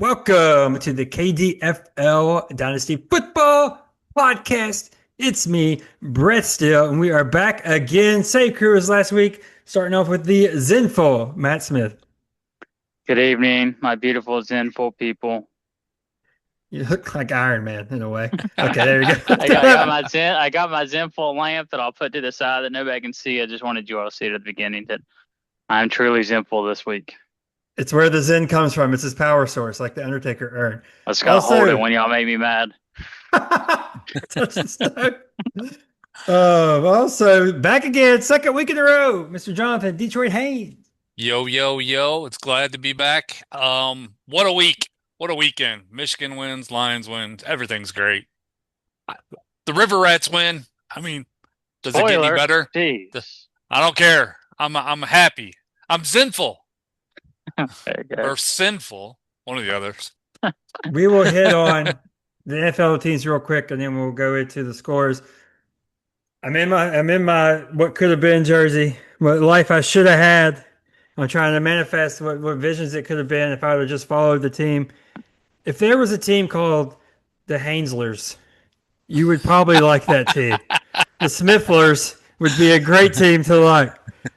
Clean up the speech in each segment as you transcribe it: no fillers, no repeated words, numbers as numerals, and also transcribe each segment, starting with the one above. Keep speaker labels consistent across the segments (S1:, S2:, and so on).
S1: Welcome to the KDFL Dynasty Football Podcast. It's me, Brett Steele, and we are back again. Same crew as last week, starting off with the Zenful, Matt Smith.
S2: Good evening, my beautiful Zenful people.
S1: You look like Iron Man in a way. Okay, there you
S2: I got
S1: go.
S2: my Zenful lamp that I'll put to the side that nobody can see. I just wanted you all to see it at the beginning that I'm truly Zenful this week.
S1: It's where the Zen comes from. It's his power source, like the Undertaker earned.
S2: I just gotta hold it
S1: Also,
S2: when y'all make me mad.
S1: touch the stone. Also, back again, second week in a row, Mr. Jonathan Detroit Haynes.
S3: Yo, yo, yo. It's glad to be back. What a week. What a weekend. Michigan wins, Lions wins. Everything's great. The River Rats win. I mean, does it get any
S2: Spoiler,
S3: better?
S2: jeez.
S3: I don't care. I'm happy. I'm sinful
S2: There you go.
S3: or sinful. One of the others.
S1: We will hit on the NFL teams real quick, and then we'll go into the scores. I'm in my what could have been jersey, what life I should have had. I'm trying to manifest what visions it could have been if I would have just followed the team. If there was a team called the Hainslers, you would probably like that team. The Smithlers would be a great team to like.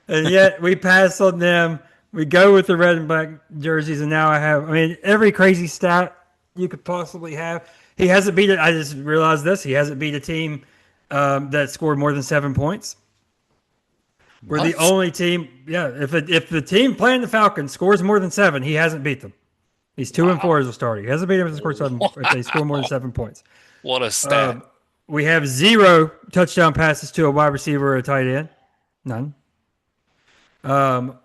S1: And yet we pass on them. We go with the red and black jerseys, and now I mean, every crazy stat you could possibly have. He hasn't beat it. I just realized this. He hasn't beat a team that scored more than 7 points. We're the
S3: What?
S1: only team. Yeah, if the team playing the Falcons scores more than seven, he hasn't beat them. He's 2-4
S3: Wow.
S1: as a starter. He hasn't beat them if they score seven. If they score more than 7 points.
S3: What a stat.
S1: Um, we have zero touchdown passes to a wide receiver or a tight end. None.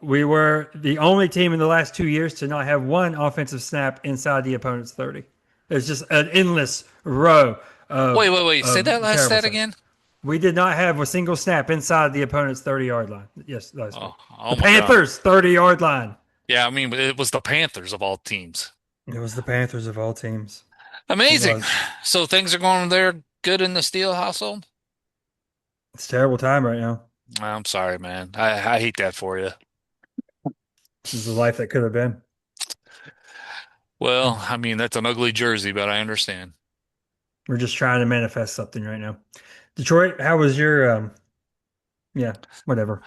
S1: We were the only team in the last 2 years to not have one offensive snap inside the opponent's 30. There's just an endless row
S3: Wait, wait, wait. Say that last
S1: terrible
S3: stat
S1: stuff.
S3: again.
S1: We did not have a single snap inside the opponent's 30-yard line. Yes, last week.
S3: Oh,
S1: The
S3: oh my God.
S1: Panthers' 30-yard line.
S3: Yeah, I mean, it was the Panthers of all teams.
S1: It was the Panthers of all teams. It
S3: Amazing.
S1: was.
S3: So things are going there good in the Steele household?
S1: It's a terrible time right now.
S3: I'm sorry, man. I hate that for you.
S1: This is the life that could have been.
S3: Well, I mean, that's an ugly jersey, but I understand.
S1: We're just trying to manifest something right now. Detroit, how was your yeah, whatever.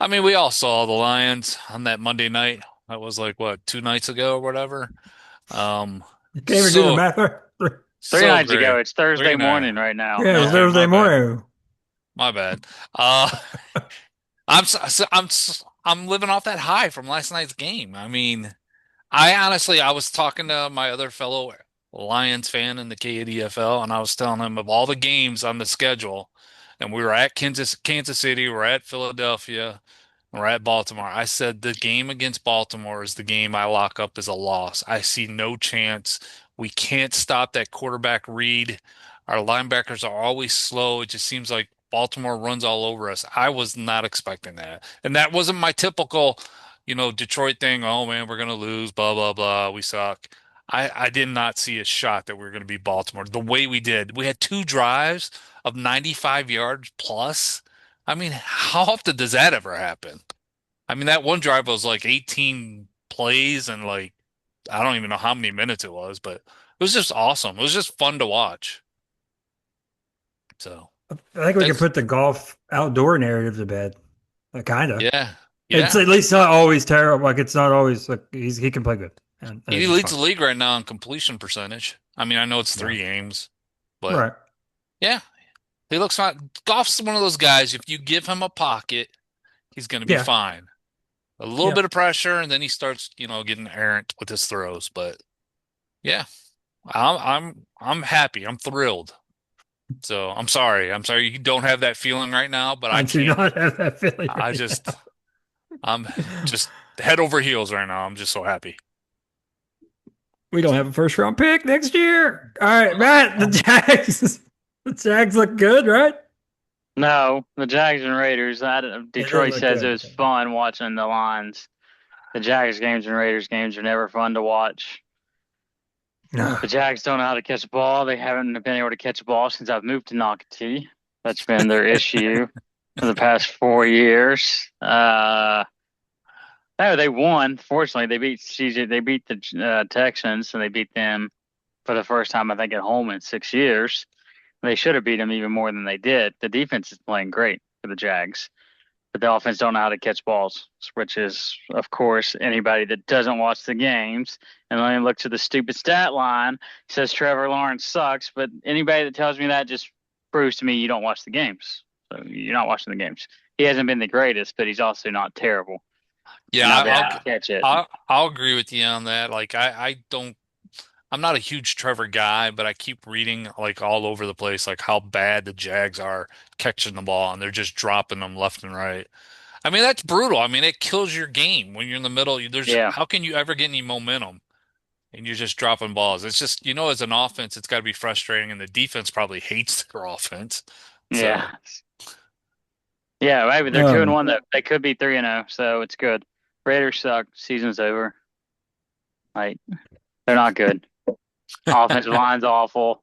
S3: I mean, we all saw the Lions on that Monday night. That was like what, 2 nights ago or whatever. Um,
S1: You can't even do the
S3: so
S1: math.
S2: Three
S3: so
S2: nights ago,
S3: great.
S2: it's Thursday
S3: 3 night.
S2: morning right now.
S1: Yeah, it was
S3: Okay,
S1: Thursday
S3: my bad.
S1: morning.
S3: My bad. Uh, I'm living off that high from last night's game. I mean, I was talking to my other fellow Lions fan in the KDFL, and I was telling him of all the games on the schedule, and we were at Kansas City, we're at Philadelphia, we're at Baltimore. I said the game against Baltimore is the game I lock up as a loss. I see no chance. We can't stop that quarterback read. Our linebackers are always slow. It just seems like Baltimore runs all over us. I was not expecting that. And that wasn't my typical, Detroit thing. Oh man, we're gonna lose, blah, blah, blah. We suck. I did not see a shot that we were gonna beat Baltimore the way we did. We had two drives of 95 yards plus. I mean, how often does that ever happen? I mean, that one drive was like 18 plays and like I don't even know how many minutes it was, but it was just awesome. It was just fun to watch. So,
S1: I think we can
S3: thanks.
S1: put the golf outdoor narrative to bed. Kind of.
S3: Yeah.
S1: It's
S3: Yeah.
S1: at least not always terrible. Like it's not always like he can play good, and
S3: He
S1: it's
S3: leads
S1: fine.
S3: the league right now in completion percentage. I mean, I know it's
S1: Yeah.
S3: 3 games, but
S1: Right.
S3: yeah, he looks fine. Goff's one of those guys, if you give him a pocket, he's going to be
S1: Yeah.
S3: fine. A little
S1: Yeah.
S3: bit of pressure, and then he starts, getting errant with his throws. But yeah, I'm happy. I'm thrilled. So I'm sorry. I'm sorry you don't have that feeling right now, but I
S1: I do
S3: can't.
S1: not have that feeling
S3: I
S1: right
S3: just,
S1: now.
S3: I'm just head over heels right now. I'm just so happy.
S1: We don't have a first round pick next year. All right, Matt. The Jags. The Jags look good, right?
S2: No, the Jags and Raiders.
S1: They did
S2: Detroit
S1: look
S2: says it
S1: good.
S2: was fun watching the lines. The Jags games and Raiders games are never fun to watch.
S1: No.
S2: The Jags don't know how to catch a ball. They haven't been able to catch a ball since I've moved to Nocatee. That's been their issue for the past 4 years. No, they won. Fortunately, they beat CJ. They beat the Texans, and they beat them for the first time I think at home in 6 years. They should have beat them even more than they did. The defense is playing great for the Jags, but the offense don't know how to catch balls, which is, of course, anybody that doesn't watch the games and only looks at the stupid stat line says Trevor Lawrence sucks. But anybody that tells me that just proves to me you don't watch the games. So you're not watching the games. He hasn't been the greatest, but he's also not terrible
S3: Yeah,
S2: and not been able to catch it.
S3: I'll agree with you on that. Like I don't I'm not a huge Trevor guy, but I keep reading like all over the place like how bad the Jags are catching the ball and they're just dropping them left and right. I mean, that's brutal. I mean, it kills your game when you're in the middle. There's
S2: Yeah,
S3: how can you ever get any momentum and you're just dropping balls? It's just, as an offense, it's got to be frustrating, and the defense probably hates their offense. So,
S2: yeah, yeah. Maybe they're two and
S1: Um,
S2: one. That they could be 3-0, so it's good. Raiders suck. Season's over. Like they're not good. Offensive line's awful.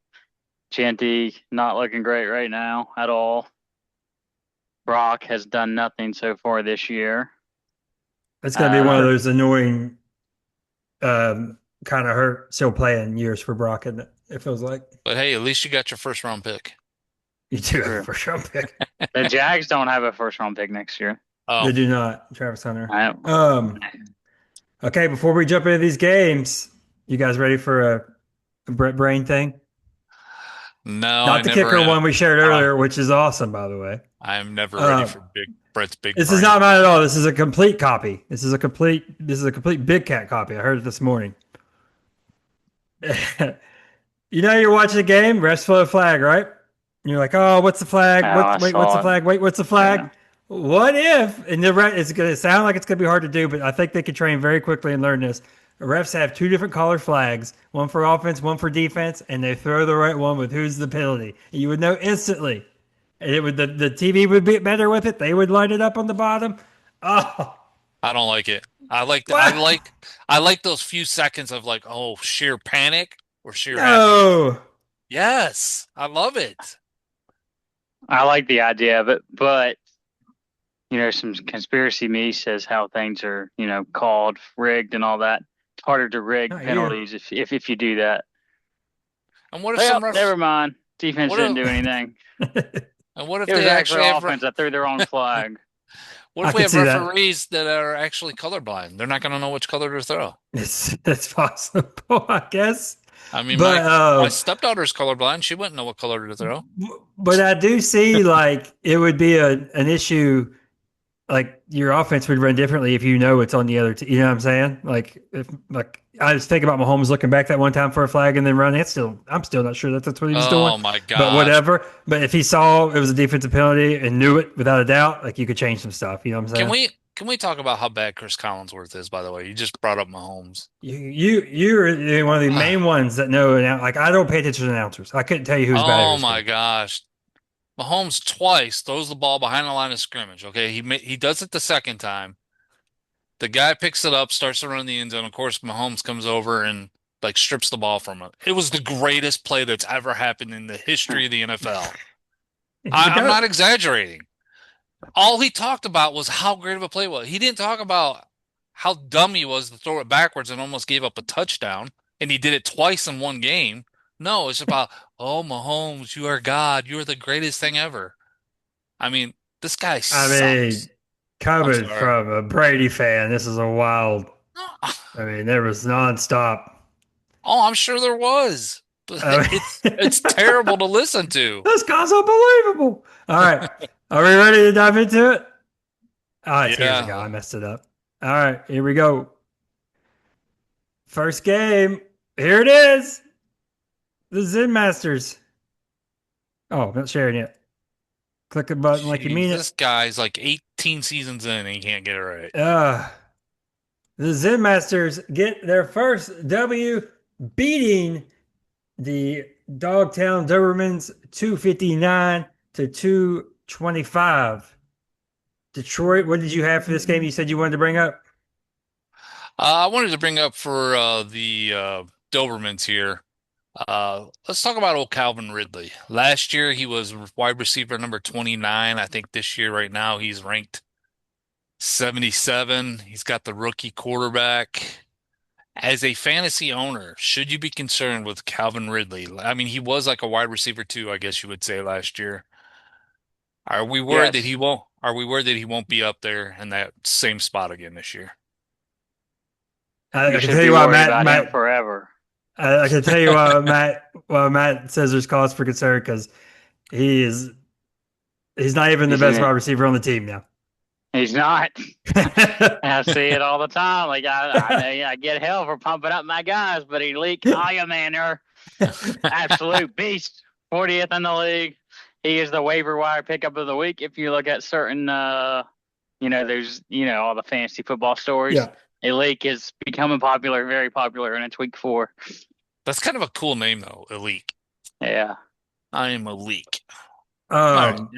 S2: Chanty not looking great right now at all. Brock has done nothing so far this year.
S1: it's going to be one of
S2: Uh,
S1: those annoying, kind of hurt still playing years for Brock, isn't it? It feels like
S3: but hey, at least you got your first round pick.
S1: you do have a
S2: true.
S1: first round pick.
S2: The Jags don't have a first round pick next year.
S3: Oh,
S1: They do not, Travis Hunter.
S2: I,
S1: Um, okay, before we jump into these games, you guys ready for a Brett Brain thing?
S3: no, I
S1: Not the
S3: never
S1: kicker
S3: am.
S1: one we shared
S3: Uh,
S1: earlier, which is awesome, by the way.
S3: I'm never ready
S1: Um,
S3: for Big Brett's big
S1: this is
S3: brain.
S1: not mine at all. This is a complete copy. This is a complete Big Cat copy. I heard it this morning. You're watching a game, refs throw a flag, right? And you're like, oh, what's the flag?
S2: I
S1: Wait, what's the
S2: saw it.
S1: flag? Wait, what's the flag?
S2: Yeah.
S1: What if? And it's going to sound like it's going to be hard to do, but I think they can train very quickly and learn this. Refs have two different color flags, one for offense, one for defense, and they throw the right one with who's the penalty. And you would know instantly. And it would the TV would be better with it. They would light it up on the bottom. Oh,
S3: I don't like it. I like
S1: what?
S3: I like those few seconds of like, oh, sheer panic or sheer happiness.
S1: No.
S3: Yes, I love it.
S2: I like the idea of it, but some conspiracy me says how things are, called rigged and all that. It's harder to rig
S1: Not you.
S2: penalties if you do that.
S3: And what if
S2: Well,
S3: some refs?
S2: never mind. Defense
S3: What
S2: didn't do
S3: if?
S2: anything.
S3: And what if
S2: It was
S3: they
S2: actually
S3: actually have?
S2: offense that threw their own flag.
S3: What
S1: I
S3: if we
S1: could
S3: have
S1: see that.
S3: referees that are actually colorblind? They're not going to know which color to throw.
S1: It's possible, I guess.
S3: I mean,
S1: But
S3: my stepdaughter's colorblind. She wouldn't know what color to throw.
S1: but I do see like it would be an issue. Like your offense would run differently if you know it's on the other team. You know what I'm saying? Like if like I just think about Mahomes looking back that one time for a flag and then running. I'm still not sure that that's what he was doing.
S3: Oh my
S1: But
S3: gosh.
S1: whatever. But if he saw it was a defensive penalty and knew it without a doubt, like you could change some stuff. You know what I'm
S3: Can
S1: saying?
S3: we talk about how bad Chris Collinsworth is, by the way? You just brought up Mahomes.
S1: You're one of the main ones that know. Like I don't pay attention to announcers. I couldn't tell you who's bad or
S3: Oh
S1: who's
S3: my
S1: good.
S3: gosh. Mahomes twice throws the ball behind the line of scrimmage. Okay, he does it the second time. The guy picks it up, starts to run the end zone. Of course, Mahomes comes over and like strips the ball from him. It was the greatest play that's ever happened in the history of the NFL.
S1: He's the
S3: I'm
S1: goat.
S3: not exaggerating. All he talked about was how great of a play it was. He didn't talk about how dumb he was to throw it backwards and almost gave up a touchdown, and he did it twice in one game. No, it's about, oh, Mahomes, you are God. You are the greatest thing ever. I mean, this guy
S1: I mean,
S3: sucks. I'm
S1: coming
S3: sorry.
S1: from a Brady fan, this is a wild. I mean, there was nonstop.
S3: Oh, I'm sure there was, but
S1: I
S3: it's
S1: mean,
S3: terrible to listen to.
S1: this guy's unbelievable. All right, are we ready to dive into it? Oh, it's years ago. I
S3: Yeah.
S1: messed it up. All right, here we go. First game. Here it is. The Zen Masters. Oh, I'm not sharing yet. Click the button like you
S3: Jeez,
S1: mean
S3: this
S1: it.
S3: guy's like 18 seasons in and he can't get it right.
S1: Uh, the Zen Masters get their first W, beating the Dogtown Dobermans 259 to 225. Detroit, what did you have for this game you said you wanted to bring up?
S3: I wanted to bring up for the Dobermans here. Let's talk about old Calvin Ridley. Last year he was wide receiver number 29. I think this year right now he's ranked 77. He's got the rookie quarterback. As a fantasy owner, should you be concerned with Calvin Ridley? I mean, he was like a wide receiver too, I guess you would say last year. Are we worried that he
S2: Yes,
S3: won't? Are we worried that he won't be up there in that same spot again this year?
S1: I
S2: you
S1: can
S2: should
S1: tell
S2: be
S1: you why
S2: worried
S1: Matt
S2: about him
S1: Matt
S2: forever.
S1: I can tell you why Matt says there's cause for concern because he is he's not even the
S2: He's
S1: best wide
S2: in,
S1: receiver on the team now.
S2: he's not. I see it all the time. Like I know I get hell for pumping up my guys, but Elite Ayamander, absolute beast, 40th in the league. He is the waiver wire pickup of the week. If you look at certain, there's all the fantasy football stories.
S1: Yeah.
S2: Elite is becoming popular, very popular, and it's week 4.
S3: That's kind of a cool name though, Elite.
S2: Yeah,
S3: I am a leak. All right.
S1: Um,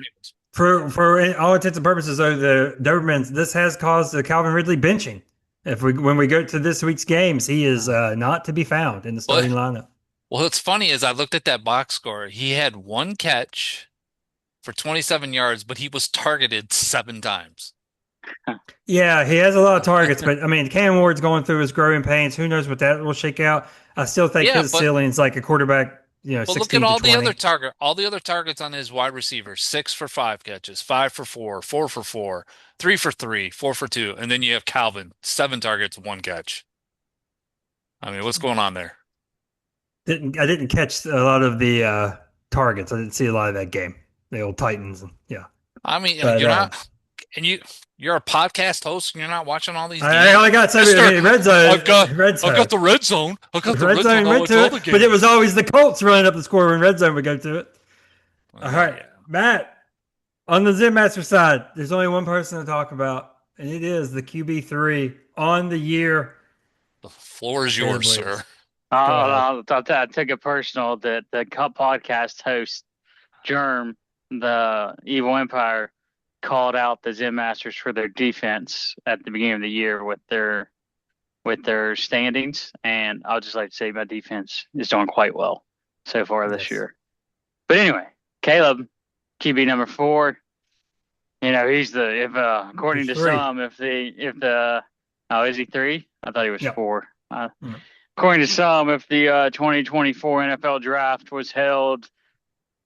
S1: for all intents and purposes, though, the Dobermans, this has caused the Calvin Ridley benching. If when we go to this week's games, he is not to be found in the starting
S3: But
S1: lineup.
S3: what's funny is I looked at that box score. He had one catch for 27 yards, but he was targeted 7 times.
S1: Yeah, he has a lot of targets, but I mean, Cam Ward's going through his growing pains. Who knows what that will shake out? I still think
S3: Yeah,
S1: his ceiling's like a quarterback,
S3: but look at
S1: 16 to 20.
S3: all the other targets on his wide receiver. 6 for 5 catches, 5 for 4, 4 for 4, 3 for 3, 4 for 2, and then you have Calvin, 7 targets, 1 catch. I mean, what's going on there?
S1: I didn't catch a lot of the targets. I didn't see a lot of that game. The old Titans, yeah.
S3: I mean,
S1: But
S3: you're not, and you're a podcast host, and you're not watching all these
S1: I
S3: games,
S1: only got so
S3: Mister.
S1: many red
S3: I've got,
S1: zone, red
S3: I've got
S1: zone,
S3: the red zone. I've got the
S1: red
S3: red zone.
S1: zone
S3: I
S1: went
S3: watch
S1: to
S3: all
S1: it,
S3: the
S1: but it was
S3: games.
S1: always the Colts running up the score when red zone would go to it. All right,
S3: Yeah,
S1: Matt, on the Zen Master side, there's only one person to talk about, and it is the QB3 on the year.
S3: the floor is
S1: Caleb
S3: yours,
S1: Williams.
S3: sir.
S1: Go ahead.
S2: I took it personal that the Cup podcast host Germ, the Evil Empire, called out the Zen Masters for their defense at the beginning of the year with their standings, and I'll just like to say my defense is doing quite well so far this
S1: Yes.
S2: year. But anyway, Caleb, QB number 4. He's the if according
S1: He's
S2: to
S1: three.
S2: some if the oh, is he 3? I thought he was
S1: Yep.
S2: 4.
S1: Mm.
S2: According to some, if the 2024 NFL draft was held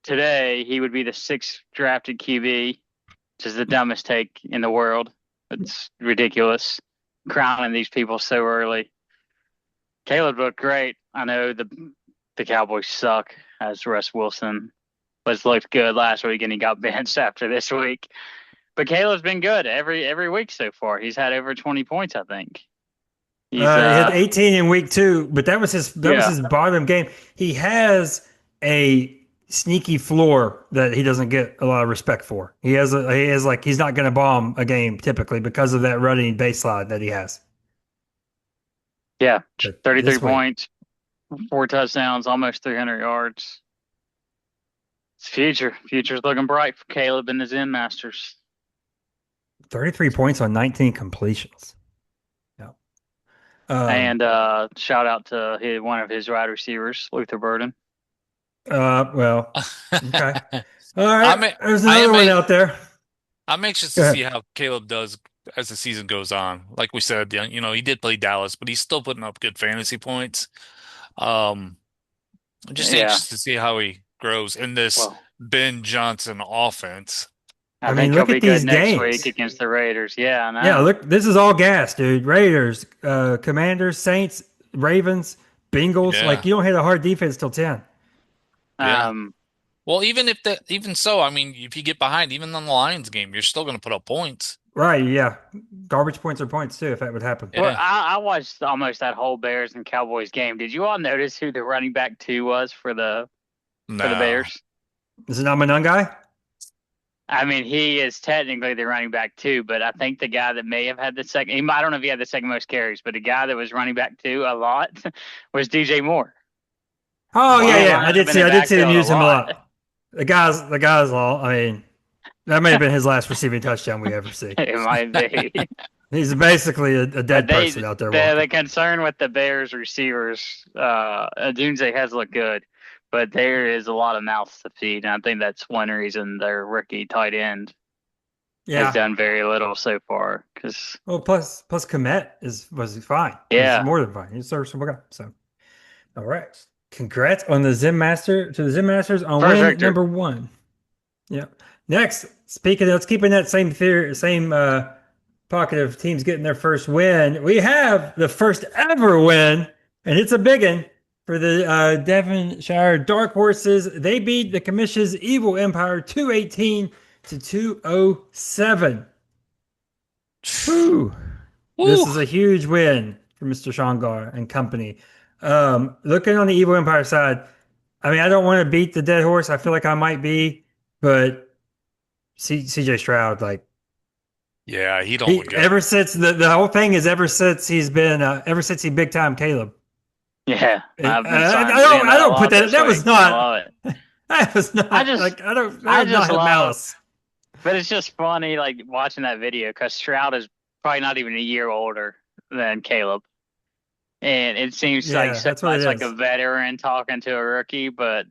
S2: today, he would be the 6th drafted QB, which is the dumbest take in the world. It's ridiculous, crowning these people so early. Caleb looked great. I know the Cowboys suck, as Russ Wilson was looked good last week, and he got benched after this week. But Caleb's been good every week so far. He's had over 20 points, I think.
S1: He
S2: He's
S1: had 18 in week 2, but that was his
S2: yeah.
S1: bottom game. He has a sneaky floor that he doesn't get a lot of respect for. He has he's not going to bomb a game typically because of that running baseline that he has.
S2: Yeah,
S1: But
S2: 33
S1: this week,
S2: points, 4 touchdowns, almost 300 yards. It's future's looking bright for Caleb and the Zen Masters.
S1: 33 points on 19 completions. Yeah.
S2: And shout out to one of his wide receivers, Luther Burden.
S1: Well, okay. All
S3: I'm
S1: right.
S3: a-
S1: There's
S3: I
S1: another
S3: am
S1: one
S3: a,
S1: out there.
S3: I'm anxious
S1: Go
S3: to
S1: ahead.
S3: see how Caleb does as the season goes on. Like we said, he did play Dallas, but he's still putting up good fantasy points. I'm just
S2: Yeah.
S3: anxious to see how he grows in this
S2: Well,
S3: Ben Johnson offense.
S2: I
S1: I
S2: think
S1: mean,
S2: he'll
S1: look
S2: be
S1: at
S2: good
S1: these
S2: next
S1: games.
S2: week against the Raiders. Yeah, I know.
S1: Yeah, look, this is all gas, dude. Raiders, Commanders, Saints, Ravens, Bengals.
S3: Yeah,
S1: Like, you don't hit a hard defense till 10.
S3: yeah.
S2: Um,
S3: Well, even so, I mean, if you get behind, even on the Lions game, you're still going to put up points.
S1: Right, yeah. Garbage points are points, too, if that would happen.
S2: well,
S3: Yeah.
S2: I watched almost that whole Bears and Cowboys game. Did you all notice who the running back 2 was for the
S3: No.
S2: Bears?
S1: Is it not my guy?
S2: I mean, he is technically the running back 2, but I think the guy that may have had the second, I don't know if he had the second most carries, but the guy that was running back 2 a lot was DJ Moore.
S1: Oh,
S2: He
S1: yeah,
S2: lined
S1: yeah.
S2: up in the
S1: I did see them
S2: backfield
S1: use him a lot. The guy's all, I mean, that may have been his last receiving touchdown we ever see.
S2: It might be.
S1: He's basically a dead person out there walking.
S2: The concern with the Bears receivers, Dunze has looked good, but there is a lot of mouths to feed, and I think that's one reason their rookie tight end has
S1: Yeah.
S2: done very little so far. Because
S1: Well, plus Komet was fine. He's
S2: yeah,
S1: more than fine. He's a serviceable guy. So, all right. Congrats on the Zen Masters on
S2: first
S1: win
S2: victory.
S1: number one. Yeah. Next, speaking of, let's keep in that same theory, same pocket of teams getting their first win. We have the first ever win, and it's a big one for the Devonshire Dark Horses. They beat the Commission's Evil Empire 218 to 207. Whew.
S3: Woo.
S1: This is a huge win for Mr. Shangar and company. Looking on the Evil Empire side, I mean, I don't want to beat the dead horse. I feel like I might be, but CJ Stroud, like
S3: Yeah, he don't
S1: he
S3: look good.
S1: ever since the whole thing is ever since he's been ever since he big time Caleb.
S2: Yeah,
S1: And,
S2: I've been seeing
S1: I
S2: that a
S1: don't put
S2: lot
S1: that.
S2: this
S1: That was
S2: week. I
S1: not.
S2: love it.
S1: That was
S2: I
S1: not
S2: just,
S1: like I don't. That
S2: I
S1: was not
S2: just
S1: have
S2: love,
S1: malice.
S2: but it's just funny like watching that video because Stroud is probably not even a year older than Caleb, and it seems like
S1: Yeah,
S2: so
S1: that's what it
S2: much like a
S1: is.
S2: veteran talking to a rookie, but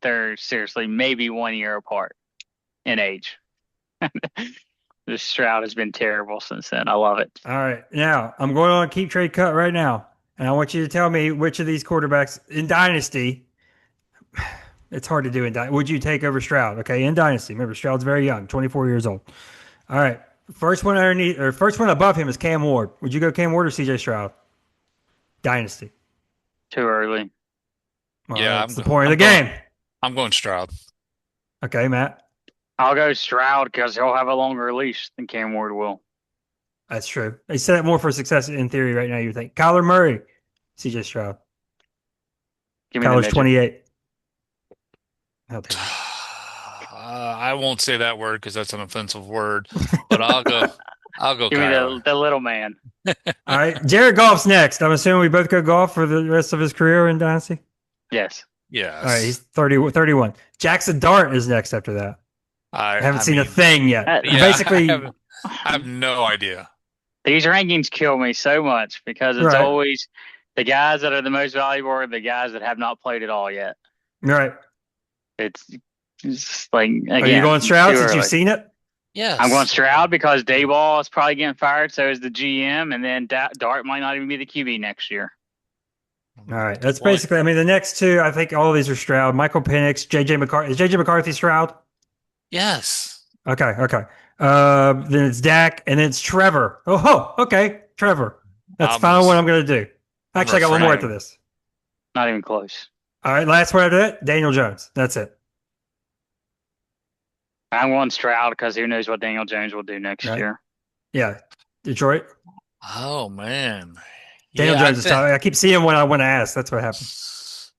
S2: they're seriously maybe 1 year apart in age. This Stroud has been terrible since then. I love it.
S1: All right, now I'm going on keep trade cut right now, and I want you to tell me which of these quarterbacks in Dynasty. It's hard to do in Dynasty. Would you take over Stroud? Okay, in Dynasty. Remember, Stroud's very young, 24 years old. All right, first one underneath or first one above him is Cam Ward. Would you go Cam Ward or CJ Stroud? Dynasty.
S2: Too early.
S1: Well,
S3: Yeah,
S1: that's the point of the
S3: going.
S1: game.
S3: I'm going Stroud.
S1: Okay, Matt.
S2: I'll go Stroud because he'll have a longer leash than Cam Ward will.
S1: That's true. They set up more for success in theory right now, you think. Kyler Murray, CJ Stroud.
S2: Give me the
S1: Kyler's
S2: midget.
S1: 28. I'll take it.
S3: I won't say that word because that's an offensive word, but I'll go. I'll go
S2: Give me
S3: Kyler.
S2: the little man.
S1: All right. Jared Goff's next. I'm assuming we both go golf for the rest of his career in Dynasty.
S2: Yes.
S3: Yes.
S1: All right. He's 31. Jackson Dart is next after that. I haven't seen a
S3: mean,
S1: thing yet.
S2: Yeah,
S1: Basically,
S3: I have no idea.
S2: These rankings kill me so much because it's
S1: Right.
S2: always the guys that are the most valuable are the guys that have not played at all yet.
S1: right.
S2: It's just like again.
S1: Are you going Stroud
S2: too
S1: since
S2: early.
S1: you've seen it?
S3: Yes.
S2: I'm going Stroud because Dayball is probably getting fired. So is the GM, and then Dart might not even be the QB next year.
S1: All right. That's basically, I mean, the next two, I think all of these are Stroud. Michael Penix, JJ McCarthy. Is JJ McCarthy Stroud?
S3: Yes.
S1: Okay. Then it's Dak, and then it's Trevor. Oh, okay. Trevor. That's the final one I'm going to do. Actually, I got one more after this.
S2: Not even close.
S1: All right. Last one after that, Daniel Jones. That's it.
S2: I'm going Stroud because who knows what Daniel Jones will do next year.
S1: Yeah. Detroit.
S3: Oh man.
S1: Daniel
S3: Yeah,
S1: Jones is tough. I keep seeing what I want to ask. That's what happens.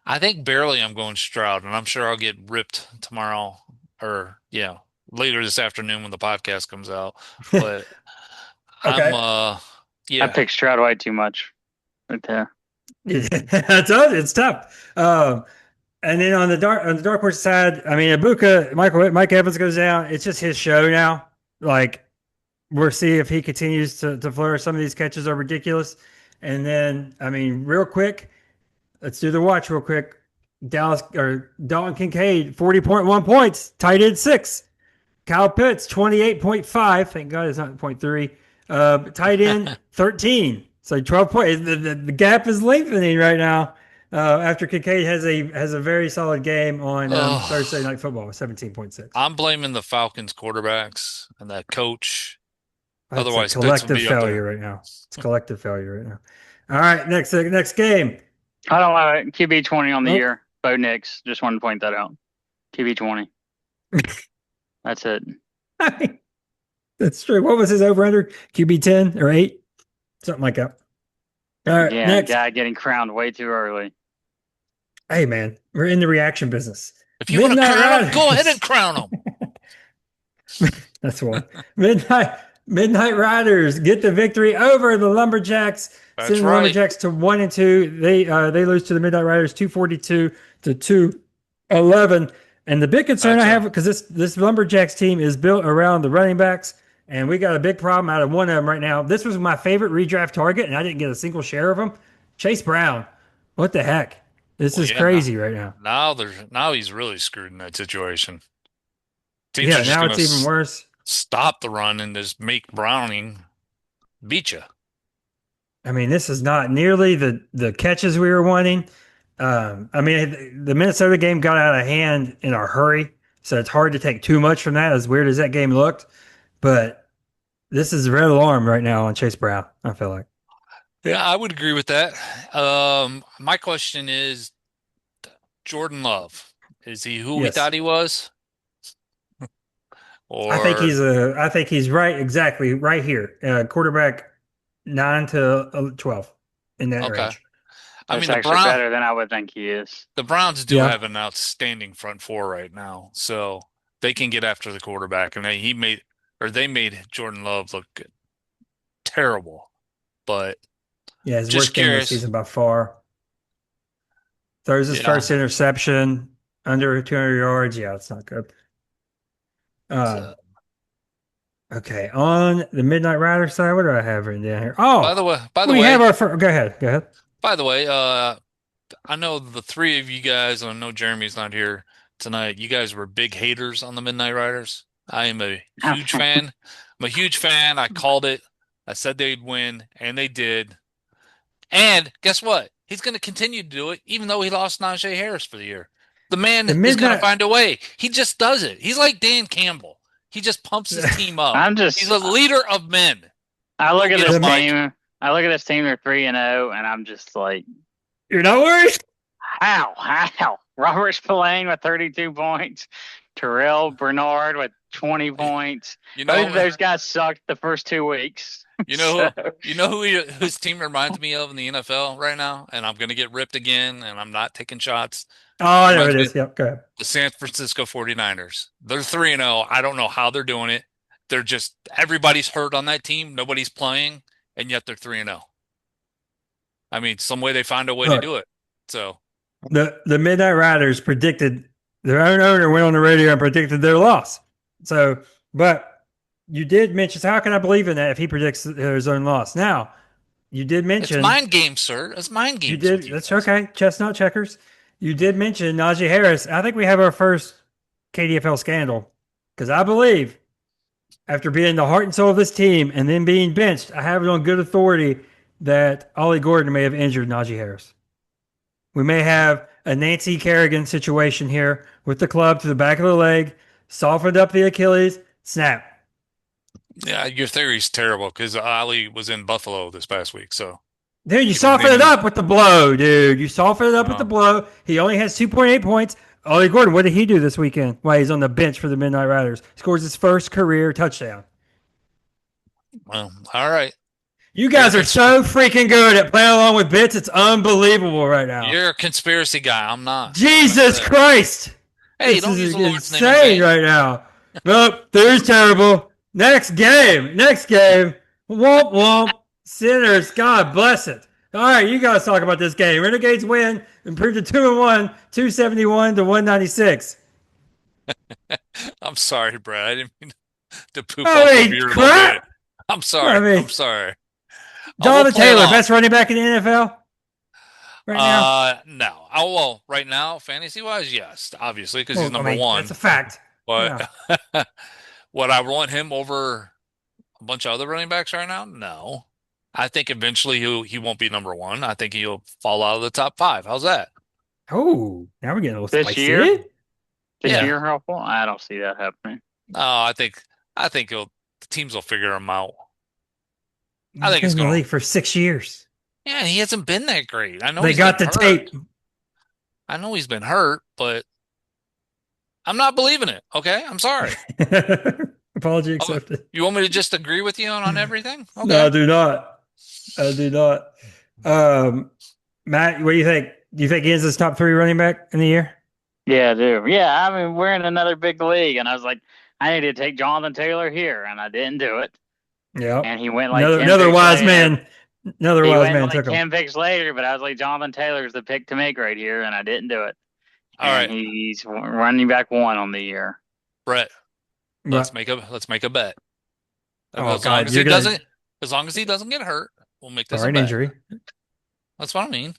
S3: I think barely I'm going Stroud, and I'm sure I'll get ripped tomorrow or later this afternoon when the podcast comes out. But
S1: Okay.
S2: I picked Stroud way too much right there.
S1: It's tough. And then on the dark horse side, I mean, Ibuka, Mike Evans goes down. It's just his show now. Like, we'll see if he continues to flourish. Some of these catches are ridiculous. And then, I mean, real quick, let's do the watch real quick. Dalton Kincaid, 40.1 points, tight end 6. Kyle Pitts, 28.5. Thank God it's not 0.3. Tight end 13. So 12 points. The gap is lengthening right now. After Kincaid has a very solid game on Thursday Night Football, 17.6.
S3: I'm blaming the Falcons quarterbacks and that coach.
S1: That's
S3: Otherwise,
S1: a collective failure right now. It's collective failure right now. All right, next game.
S2: I don't have it. QB 20 on the year. Bo Nix. Just wanted to point that out. QB 20. That's it.
S1: That's true. What was his over under? QB 10 or 8? Something like that. All right,
S2: yeah,
S1: next.
S2: Guy getting crowned way too early.
S1: Hey, man, we're in the reaction business.
S3: If you want to crown him, go ahead and crown him.
S1: That's one. Midnight Riders get the victory over the Lumberjacks. Sending the Lumberjacks to 1-2. They lose to the Midnight Riders 242 to 211. And the big concern I have, because this Lumberjacks team is built around the running backs, and we got a big problem out of one of them right now. This was my favorite redraft target, and I didn't get a single share of him. Chase Brown. What the heck? This is crazy right now.
S3: Now he's really screwed in that situation.
S1: Now it's even worse.
S3: stop the run and just make Browning beat you.
S1: I mean, this is not nearly the catches we were wanting. I mean, the Minnesota game got out of hand in a hurry, so it's hard to take too much from that, as weird as that game looked. But this is a red alarm right now on Chase Brown, I feel like.
S3: Yeah, I would agree with that. My question is Jordan Love. Is he who we
S1: Yes.
S3: thought he was?
S1: I
S3: Or
S1: think he's right, exactly right here. Quarterback 9 to 12 in that
S3: okay.
S1: range.
S3: I
S2: That's
S3: mean
S2: actually better than I would think he is.
S3: the Browns do
S1: Yeah.
S3: have an outstanding front four right now, so they can get after the quarterback. And they made Jordan Love look terrible. But
S1: Yeah, his
S3: just
S1: worst game of the
S3: curious.
S1: season by far. Throws his
S3: Yeah.
S1: first interception under 200 yards. Yeah, it's not good.
S3: So,
S1: Okay, on the Midnight Rider side, what do I have written down here?
S3: by the
S1: Oh,
S3: way, by the
S1: we have
S3: way,
S1: our first. Go ahead. Go ahead.
S3: by the way, I know the three of you guys, and I know Jeremy's not here tonight. You guys were big haters on the Midnight Riders. I am a huge fan. I'm a huge fan. I called it. I said they'd win, and they did. And guess what? He's going to continue to do it, even though he lost Najee Harris for the year. The man
S1: The
S3: is going to
S1: Midnight.
S3: find a way. He just does it. He's like Dan Campbell. He just pumps his team up.
S2: I'm
S3: He's
S2: just.
S3: a leader of men.
S2: I look at
S3: Get
S2: this
S3: him, Mike.
S2: team. I look at this team. They're 3-0, and I'm just like,
S1: You're not worried?
S2: how? Robert Spillane with 32 points. Terrell Bernard with 20 points.
S3: You
S2: Both of
S3: know,
S2: those guys sucked the first 2 weeks.
S3: you know, whose team reminds me of in the NFL right now, and I'm going to get ripped again, and I'm not taking shots.
S1: Oh, I know
S3: Reminds
S1: it
S3: me
S1: is. Yep. Go ahead.
S3: the San Francisco 49ers. They're 3-0. I don't know how they're doing it. They're just everybody's hurt on that team. Nobody's playing, and yet they're 3-0. I mean, some way they find a way to
S1: Look,
S3: do it. So,
S1: the Midnight Riders predicted their own owner went on the radio and predicted their loss. So, but you did mention. So how can I believe in that if he predicts his own loss? Now, you did mention
S3: it's mind games, sir. It's mind games.
S1: you did. That's okay. Chestnut checkers. You did mention Najee Harris. I think we have our first KDFL scandal because I believe after being the heart and soul of this team and then being benched, I have it on good authority that Ollie Gordon may have injured Najee Harris. We may have a Nancy Kerrigan situation here with the club to the back of the leg, softened up the Achilles, snap.
S3: Yeah, your theory's terrible because Ali was in Buffalo this past week. So,
S1: Dude, you
S3: Keep
S1: soften
S3: him
S1: it
S3: in.
S1: up with the blow, dude. You soften it up with the blow. He only has 2.8 points. Ollie Gordon, what did he do this weekend while he's on the bench for the Midnight Riders? Scores his first career touchdown.
S3: well, all right.
S1: You guys are so freaking good at playing along with bits. It's unbelievable right now.
S3: You're a conspiracy guy. I'm not.
S1: Jesus Christ.
S3: Hey,
S1: This
S3: don't
S1: is
S3: use the Lord's name in
S1: insane
S3: vain.
S1: right now. Nope, there's terrible. Next game. Womp womp. Sinners. God bless it. All right, you guys talk about this game. Renegades win, improved to 2-1, 271 to 196.
S3: I'm sorry, Brad. I didn't mean to poop
S1: I
S3: all
S1: mean,
S3: over your little
S1: crap.
S3: bit. I'm sorry.
S1: I mean,
S3: I'm sorry.
S1: Jonathan
S3: play it
S1: Taylor,
S3: off.
S1: best running back in the NFL right now.
S3: No. Oh, well, right now, fantasy-wise, yes, obviously, because he's
S1: Well, I
S3: number
S1: mean,
S3: one.
S1: That's a fact.
S3: But
S1: Yeah.
S3: would I want him over a bunch of other running backs right now? No. I think eventually he won't be number one. I think he'll fall out of the top 5. How's that?
S1: Oh, now we're getting a little
S2: This
S1: spicy.
S2: year? This
S3: Yeah.
S2: year, helpful? I don't see that happening.
S3: No, I think the teams will figure him out. I think
S1: He's
S3: it's
S1: been in the
S3: going.
S1: league for 6 years.
S3: Yeah, he hasn't been that great. I know
S1: They
S3: he's
S1: got
S3: been
S1: the
S3: hurt.
S1: tape.
S3: I know he's been hurt, but I'm not believing it. Okay, I'm sorry.
S1: Apology accepted.
S3: You want me to just agree with you on everything? Okay.
S1: No, I do not. I do not. Matt, what do you think? Do you think he is his top 3 running back in the year?
S2: Yeah, I do. Yeah, I mean, we're in another big league, and I was like, I need to take Jonathan Taylor here, and I didn't do it.
S1: Yeah.
S2: And he went like
S1: Another
S2: 10
S1: wise
S2: picks later.
S1: man. Another
S2: He
S1: wise
S2: went
S1: man
S2: like
S1: took him.
S2: 10 picks later, but I was like, Jonathan Taylor's the pick to make right here, and I didn't do it.
S3: All
S2: And
S3: right,
S2: he's running back 1 on the year.
S3: Brett. Let's
S1: But-
S3: make a bet.
S1: Oh,
S3: As long
S1: God,
S3: as
S1: you're
S3: he
S1: gonna-
S3: doesn't, as long as he doesn't get hurt, we'll make this
S1: or
S3: a
S1: an
S3: bet.
S1: injury.
S3: That's what I mean.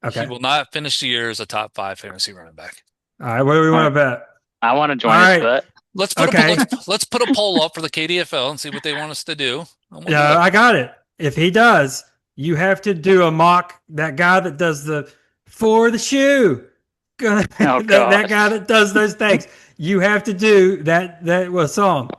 S1: Okay.
S3: He will not finish the year as a top 5 fantasy running back.
S1: All right. What do we want to bet?
S2: I want to join
S1: All
S2: this
S1: right.
S2: bet.
S1: Okay.
S3: Let's put a poll up for the KDFL and see what they want us to do. And we'll do
S1: Yeah,
S3: it.
S1: I got it. If he does, you have to do a mock that guy that does the for the shoe. Gonna
S2: Oh
S1: that
S2: gosh.
S1: guy that does those things. You have to do that was song.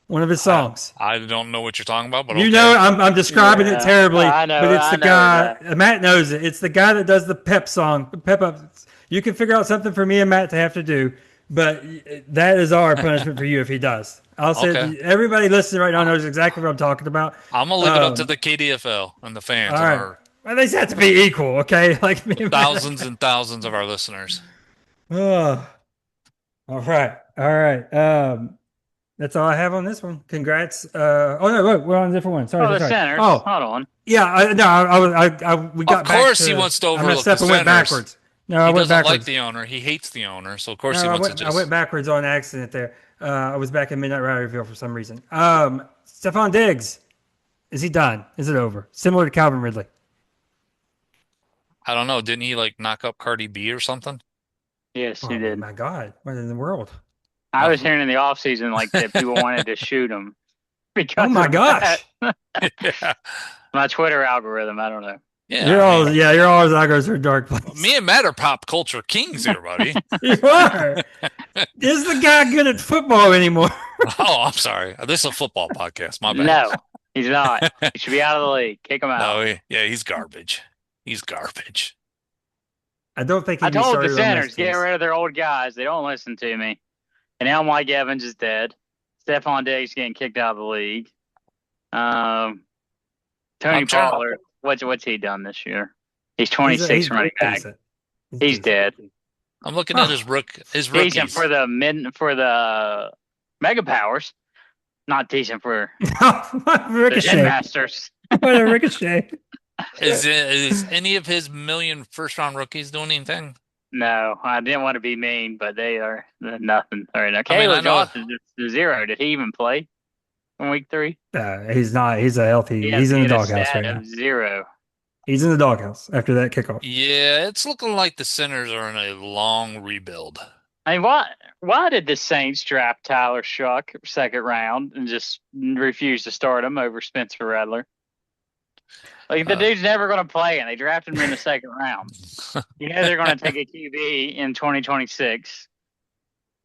S1: One of his songs.
S3: I don't know what you're talking about, but
S1: You know,
S3: okay.
S1: I'm describing it
S2: Yeah,
S1: terribly, but it's
S2: I
S1: the
S2: know
S1: guy.
S2: that.
S1: Matt knows it. It's the guy that does the pep song. Pep up. You can figure out something for me and Matt to have to do, but that is our punishment for you if he does. I'll
S3: Okay.
S1: say everybody listening right now knows exactly what I'm talking about.
S3: I'm gonna leave it up to the KDFL and the fans
S1: All
S3: and
S1: right.
S3: our
S1: Well, they have to be equal, okay? Like me and Matt.
S3: thousands and thousands of our listeners.
S1: Oh, all right. All right. That's all I have on this one. Congrats. Oh no, wait, we're on a different one. Sorry,
S2: Oh, the
S1: sorry.
S2: centers.
S1: Oh,
S2: Hold on.
S1: yeah. No, we
S3: Of
S1: got back
S3: course, he
S1: to.
S3: wants to
S1: I messed
S3: overlook
S1: up
S3: the
S1: and went
S3: centers.
S1: backwards. No, I
S3: He
S1: went
S3: doesn't like
S1: backwards.
S3: the owner. He hates the owner. So of course
S1: No,
S3: he wants to
S1: I went
S3: just.
S1: backwards on accident there. I was back in Midnight Riderville for some reason. Stephon Diggs, is he done? Is it over? Similar to Calvin Ridley.
S3: I don't know. Didn't he like knock up Cardi B or something?
S2: Yes, he
S1: Oh
S2: did.
S1: my God! What in the world?
S2: I was
S3: Oh.
S2: hearing in the off season like that people wanted to shoot him because
S1: Oh my
S2: of
S1: gosh!
S2: that.
S3: Yeah.
S2: My Twitter algorithm. I don't know.
S3: Yeah.
S1: You're
S3: I
S1: all
S3: mean,
S1: yeah. You're always goes to a dark place.
S3: me and Matt are pop culture kings here, buddy.
S1: You are. Is the guy good at football anymore?
S3: Oh, I'm sorry. This is a football podcast. My bad.
S2: No, he's not. He should be out of the league. Kick him out.
S3: No, yeah, he's garbage. He's garbage.
S1: I don't think he'd
S2: I
S1: be
S2: told the
S1: started on
S2: centers
S1: most
S2: get
S1: teams.
S2: rid of their old guys. They don't listen to me. And now Mike Evans is dead. Stephon Diggs getting kicked out of the league. Tony
S3: I'm trying-
S2: Pollard. What's he done this year? He's
S1: He's
S2: 26 running back.
S1: decent.
S2: He's
S1: decent.
S2: dead.
S3: I'm looking at his
S2: Decent
S3: rookies.
S2: for the MegaPowers. Not decent for the
S1: Ricochet.
S2: Masters.
S1: What a ricochet.
S3: Is any of his million first round rookies doing anything?
S2: No, I didn't want to be mean, but they are nothing. All right, now
S3: I mean, I
S2: Caleb
S3: know-
S2: Johnson is 0. Did he even play in week 3?
S1: He's not. He's a healthy.
S2: He
S1: He's in the
S2: had a
S1: doghouse
S2: stat
S1: right now.
S2: of 0.
S1: He's in the doghouse after that kickoff.
S3: Yeah, it's looking like the Centers are in a long rebuild.
S2: I mean, why did the Saints draft Tyler Shuck second round and just refuse to start him over Spencer Rattler? Like, the dude's never going to play, and they drafted him in the second round. You know they're going to take a QB in 2026.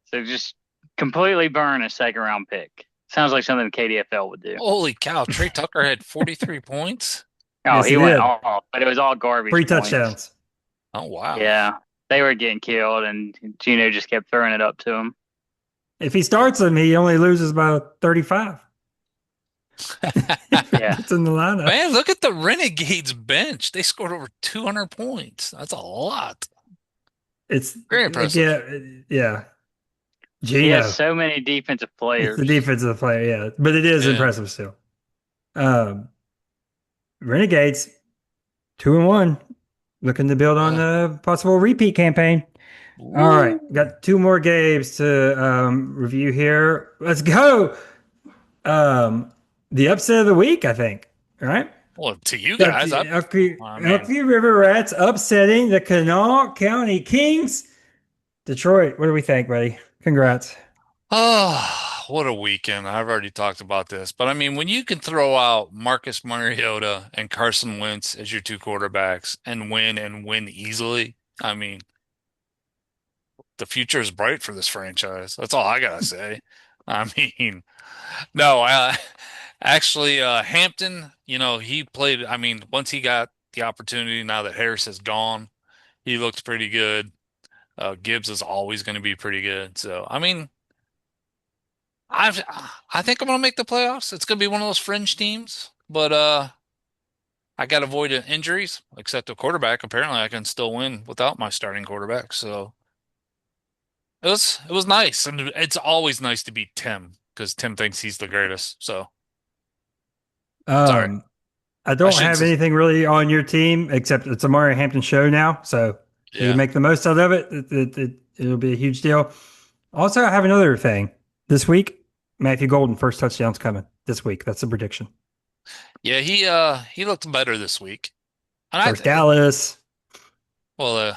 S2: So just completely burn a second round pick. Sounds like something the KDFL would do.
S3: Holy cow, Trey Tucker had 43 points.
S2: Oh,
S1: Yes,
S2: he
S1: he
S2: went
S1: did.
S2: off, but it was all garbage.
S1: 3
S2: points.
S1: touchdowns.
S3: Oh wow.
S2: Yeah, they were getting killed, and Gino just kept throwing it up to him.
S1: If he starts him, he only loses by 35.
S2: Yeah.
S1: It's in the lineup.
S3: Man, look at the Renegades bench. They scored over 200 points. That's a lot.
S1: It's
S3: Very impressive.
S1: Yeah.
S2: He
S1: Gino.
S2: has so many defensive
S1: It's
S2: players.
S1: the defensive player, yeah. But it is
S3: Yeah.
S1: impressive still. Renegades, 2-1. Looking to build on a possible repeat campaign. All right. Got 2 more games to review here. Let's go. The upset of the week, I think. All right.
S3: Well, to you guys,
S1: Elkview River Rats upsetting the Kanawha County Kings. Detroit, what do we think, buddy? Congrats.
S3: oh, what a weekend. I've already talked about this. But I mean, when you can throw out Marcus Mariota and Carson Wentz as your 2 quarterbacks and win easily, I mean, the future is bright for this franchise. That's all I gotta say. I mean, no, actually, Hampton, he played. I mean, once he got the opportunity, now that Harris is gone, he looked pretty good. Gibbs is always going to be pretty good. So, I mean, I think I'm going to make the playoffs. It's going to be one of those fringe teams, but I got to avoid injuries, except a quarterback. Apparently, I can still win without my starting quarterback. So. It was nice, and it's always nice to beat Tim because Tim thinks he's the greatest. So sorry,
S1: I don't
S3: shouldn't
S1: have
S3: say-
S1: anything really on your team except it's a Mario Hampton show now, so you
S3: yeah.
S1: make the most out of it. It'll be a huge deal. Also, I have another thing this week. Matthew Golden first touchdown's coming this week. That's the prediction.
S3: Yeah, he looked better this week. And
S1: First Dallas.
S3: well,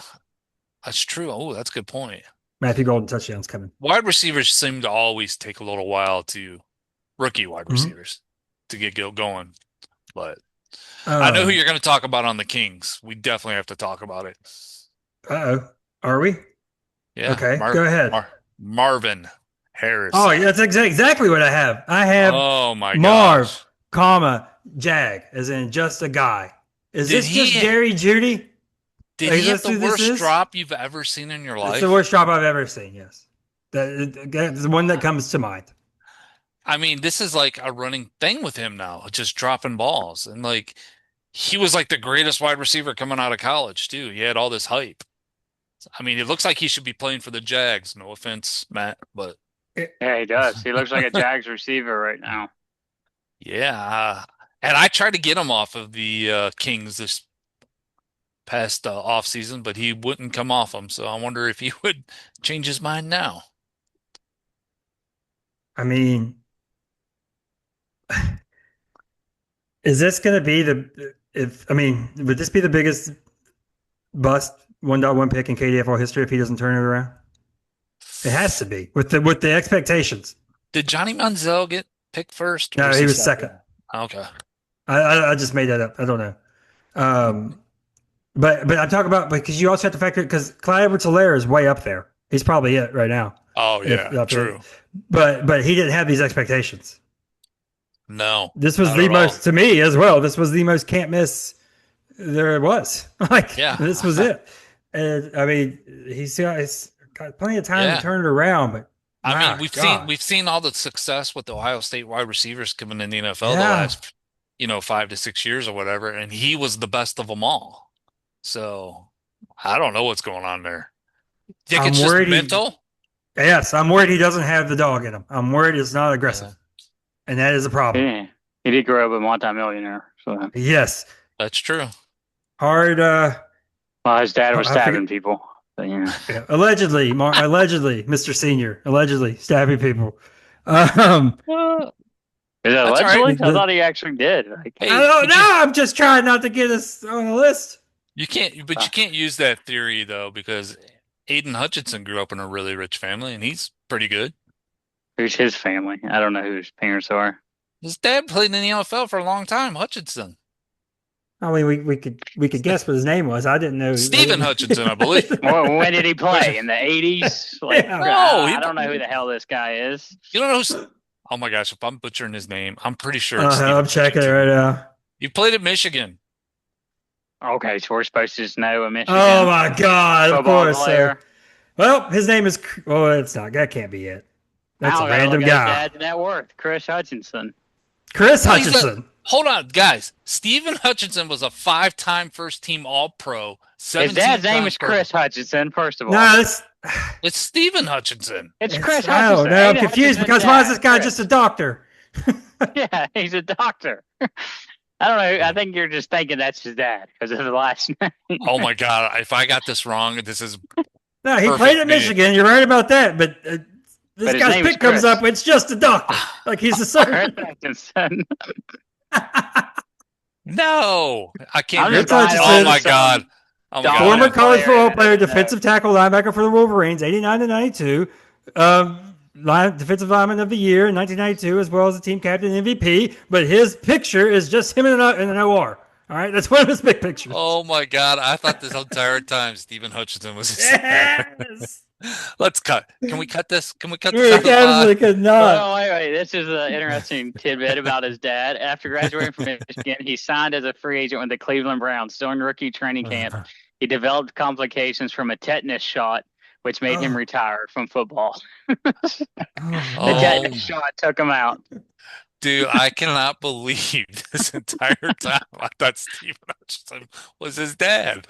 S3: that's true. Oh, that's a good point.
S1: Matthew Golden touchdowns coming.
S3: Wide receivers seem to always take a little while rookie wide
S1: Mhm.
S3: receivers to get going. But I know who you're going to talk about on the Kings. We definitely have to talk about it.
S1: Uh-oh. Are we?
S3: Yeah.
S1: Okay, go ahead.
S3: Marvin Harris.
S1: Oh, yeah, that's exactly what I have. I have
S3: Oh my
S1: Marv,
S3: gosh.
S1: comma, Jag, as in just a guy. Is
S3: Did
S1: this just
S3: he-
S1: Jerry Judy?
S3: Did he have the worst drop you've ever seen in your life?
S1: It's the worst drop I've ever seen, yes. That's the one that comes to mind.
S3: I mean, this is like a running thing with him now, just dropping balls. And like, he was like the greatest wide receiver coming out of college, too. He had all this hype. I mean, it looks like he should be playing for the Jags. No offense, Matt, but
S2: Yeah, he does. He looks like a Jags receiver right now.
S3: yeah. And I tried to get him off of the Kings this past off season, but he wouldn't come off them. So I wonder if he would change his mind now.
S1: I mean, is this going to be would this be the biggest bust 1.1 pick in KDFL history if he doesn't turn it around? It has to be with the expectations.
S3: Did Johnny Manziel get picked first?
S1: No, he was second.
S3: Okay.
S1: I just made that up. I don't know. But I'm talking about because you also have to factor because Clyde Edwards-Helaire is way up there. He's probably it right now.
S3: Oh yeah, true.
S1: But he didn't have these expectations.
S3: No,
S1: this was the most to me as well. This was the most can't miss there was. This was it. And I mean, he's got plenty of time to turn it around. But
S3: I mean, we've seen all the success with the Ohio State wide receivers coming in the NFL the last 5 to 6 years or whatever, and he was the best of them all. So I don't know what's going on there. Think it's just mental?
S1: Yes, I'm worried he doesn't have the dog in him. I'm worried it's not aggressive, and that is a problem.
S2: Yeah. He did grow up a multimillionaire. So
S1: yes,
S3: that's true.
S1: Hard.
S2: Well, his dad was stabbing people. But,
S1: allegedly, Mr. Senior, allegedly stabbing people.
S2: Is it allegedly?
S3: Right.
S2: I thought he actually did.
S1: I don't know. I'm just trying not to get us on the list.
S3: You can't use that theory though because Aiden Hutchinson grew up in a really rich family and he's pretty good.
S2: Who's his family? I don't know who his parents are.
S3: His dad played in the NFL for a long time, Hutchinson.
S1: I mean, we could guess what his name was. I didn't know.
S3: Stephen Hutchinson, I believe.
S2: Well, when did he play? In the 80s? I don't know who the hell this guy is.
S3: You don't know who's... Oh my gosh, if I'm butchering his name, I'm pretty sure
S1: I'm checking it right now.
S3: You played at Michigan.
S2: Okay, so we're supposed to just know a Michigan.
S1: Oh my God! Of course. Well, his name is. Oh, it's not. That can't be it. That's a random guy.
S2: Dad's net worth, Chris Hutchinson.
S1: Chris Hutchinson.
S3: Hold on, guys. Stephen Hutchinson was a 5-time first-team All-Pro.
S2: His dad's name is Chris Hutchinson. First of all,
S1: no,
S3: it's Stephen Hutchinson.
S2: It's Chris Hutchinson.
S1: No, I'm confused because why is this guy just a doctor?
S2: Yeah, he's a doctor. I don't know. I think you're just thinking that's his dad because of the last name.
S3: Oh my God! If I got this wrong, this is
S1: no. He played at Michigan. You're right about that, but this guy's pick comes up. It's just a doctor. Like he's a surgeon.
S3: No, I can't.
S1: Oh
S3: my God!
S1: Former college football player, defensive tackle, linebacker for the Wolverines, 89 to 92. Defensive lineman of the year in 1992, as well as the team captain MVP. But his picture is just him in an OR. All right, that's one of his big pictures.
S3: Oh my God! I thought this entire time Stephen Hutchinson was his
S2: Yes.
S3: Let's cut. Can we cut this? Can we cut
S1: this? We absolutely could not.
S2: Oh, wait. This is an interesting tidbit about his dad. After graduating from Michigan, he signed as a free agent with the Cleveland Browns. During rookie training camp, he developed complications from a tetanus shot, which made him retire from football. The tetanus shot took him out.
S3: Dude, I cannot believe this entire time I thought Stephen Hutchinson was his dad.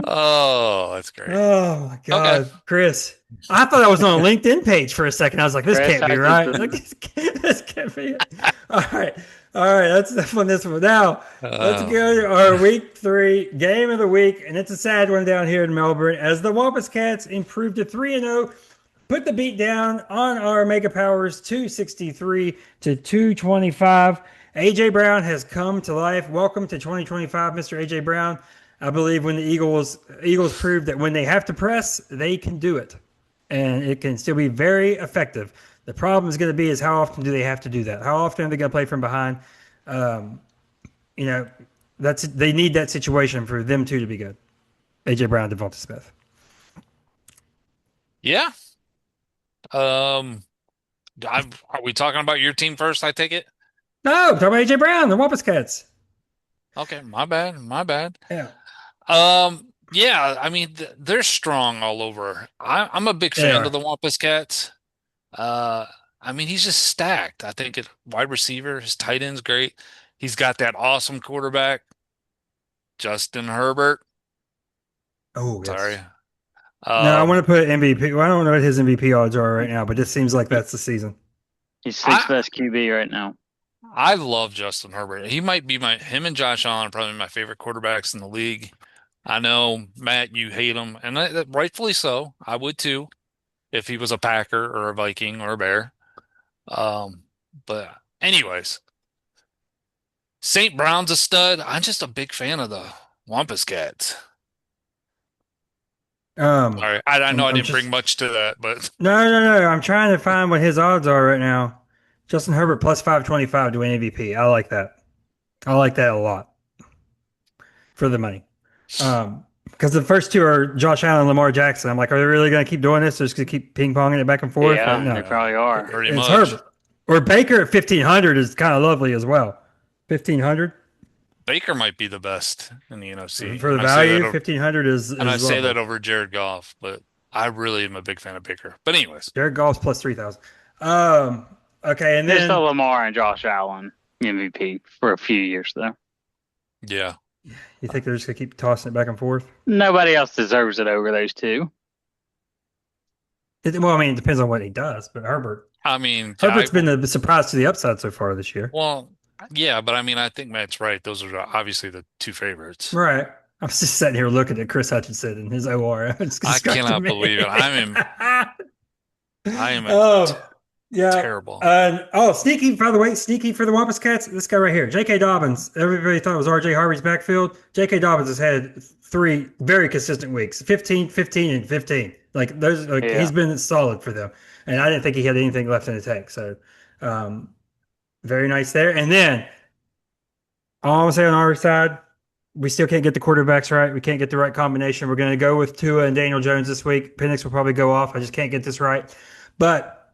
S3: Oh, that's great.
S1: Oh, my God. Okay. Chris, I thought I was on a LinkedIn page for a second. I was like, this can't be right. This can't be it. All right. That's enough on this one. Now, let's go to our week 3 game of the week, and it's a sad one down here in Melbourne as the Wampus Cats improved to 3-0. Put the beat down on our MegaPowers 263 to 225. AJ Brown has come to life. Welcome to 2025, Mr. AJ Brown. I believe when the Eagles proved that when they have to press, they can do it. and it can still be very effective. The problem is going to be is how often do they have to do that? How often are they going to play from behind? Um, you know, they need that situation for them two to be good. AJ Brown, Devonta Smith.
S3: Yeah. Um, are we talking about your team first? I take it.
S1: No, I'm talking about AJ Brown, the Wampus Cats.
S3: Okay, my bad, my bad.
S1: Yeah,
S3: Yeah, I mean they're strong all over. I'm a big
S1: they
S3: fan of
S1: are.
S3: the Wampus Cats. Uh, I mean he's just stacked. I think at wide receiver, his tight end's great. He's got that awesome quarterback, Justin Herbert.
S1: Oh
S3: Sorry.
S1: yes. No, I want
S3: Um,
S1: to put MVP. Well, I don't know what his MVP odds are right now, but it seems like that's the season.
S2: He's sixth
S3: I
S2: best QB right now.
S3: I love Justin Herbert. He might be him and Josh Allen are probably my favorite quarterbacks in the league. I know, Matt, you hate him, and rightfully so. I would too if he was a Packer or a Viking or a Bear. Um, but anyways, St. Brown's a stud. I'm just a big fan of the Wampus Cats.
S1: Um,
S3: Sorry, I know I
S1: I'm
S3: didn't bring
S1: just
S3: much to that, but
S1: no. I'm trying to find what his odds are right now. Justin Herbert plus 525 to win MVP. I like that. I like that a lot for the money. Because the first two are Josh Allen and Lamar Jackson. I'm like, are they really going to keep doing this? They're just going to keep ping ponging it back and forth? Like,
S2: Yeah, they
S1: no,
S2: probably are.
S3: pretty
S1: it's
S3: much.
S1: Herbert or Baker at 1500 is kind of lovely as well. 1500
S3: Baker might be the best in the NFC,
S1: for the value. 1500
S3: I
S1: is
S3: say
S1: lovely.
S3: that over Jared Goff, but I really am a big fan of Baker. But anyways,
S1: Jared Goff's plus 3000. Um, okay, and
S2: Just the
S1: then
S2: Lamar and Josh Allen MVP for a few years though.
S3: yeah.
S1: you think they're just going to keep tossing it back and forth?
S2: Nobody else deserves it over those two.
S1: Well, I mean, it depends on what he does, but
S3: I mean,
S1: Herbert's been the surprise to the upside so far this year.
S3: well, yeah, but I mean, I think Matt's right. Those are obviously the two favorites.
S1: Right. I was just sitting here looking at Chris Hutchinson and his OR. It's
S3: I
S1: distracting
S3: cannot believe it.
S1: me.
S3: I am a
S1: Oh, yeah.
S3: terrible.
S1: Sneaky, by the way, sneaky for the Wampus Cats. This guy right here, J.K. Dobbins. Everybody thought it was R.J. Harvey's backfield. J.K. Dobbins has had 3 very consistent weeks 15, 15, and 15. Like, those, like
S2: Yeah.
S1: he's been solid for them. And I didn't think he had anything left in the tank. So, um, very nice there. And then, all I'm saying on our side, we still can't get the quarterbacks right. We can't get the right combination. We're going to go with Tua and Daniel Jones this week. Penix will probably go off. I just can't get this right. But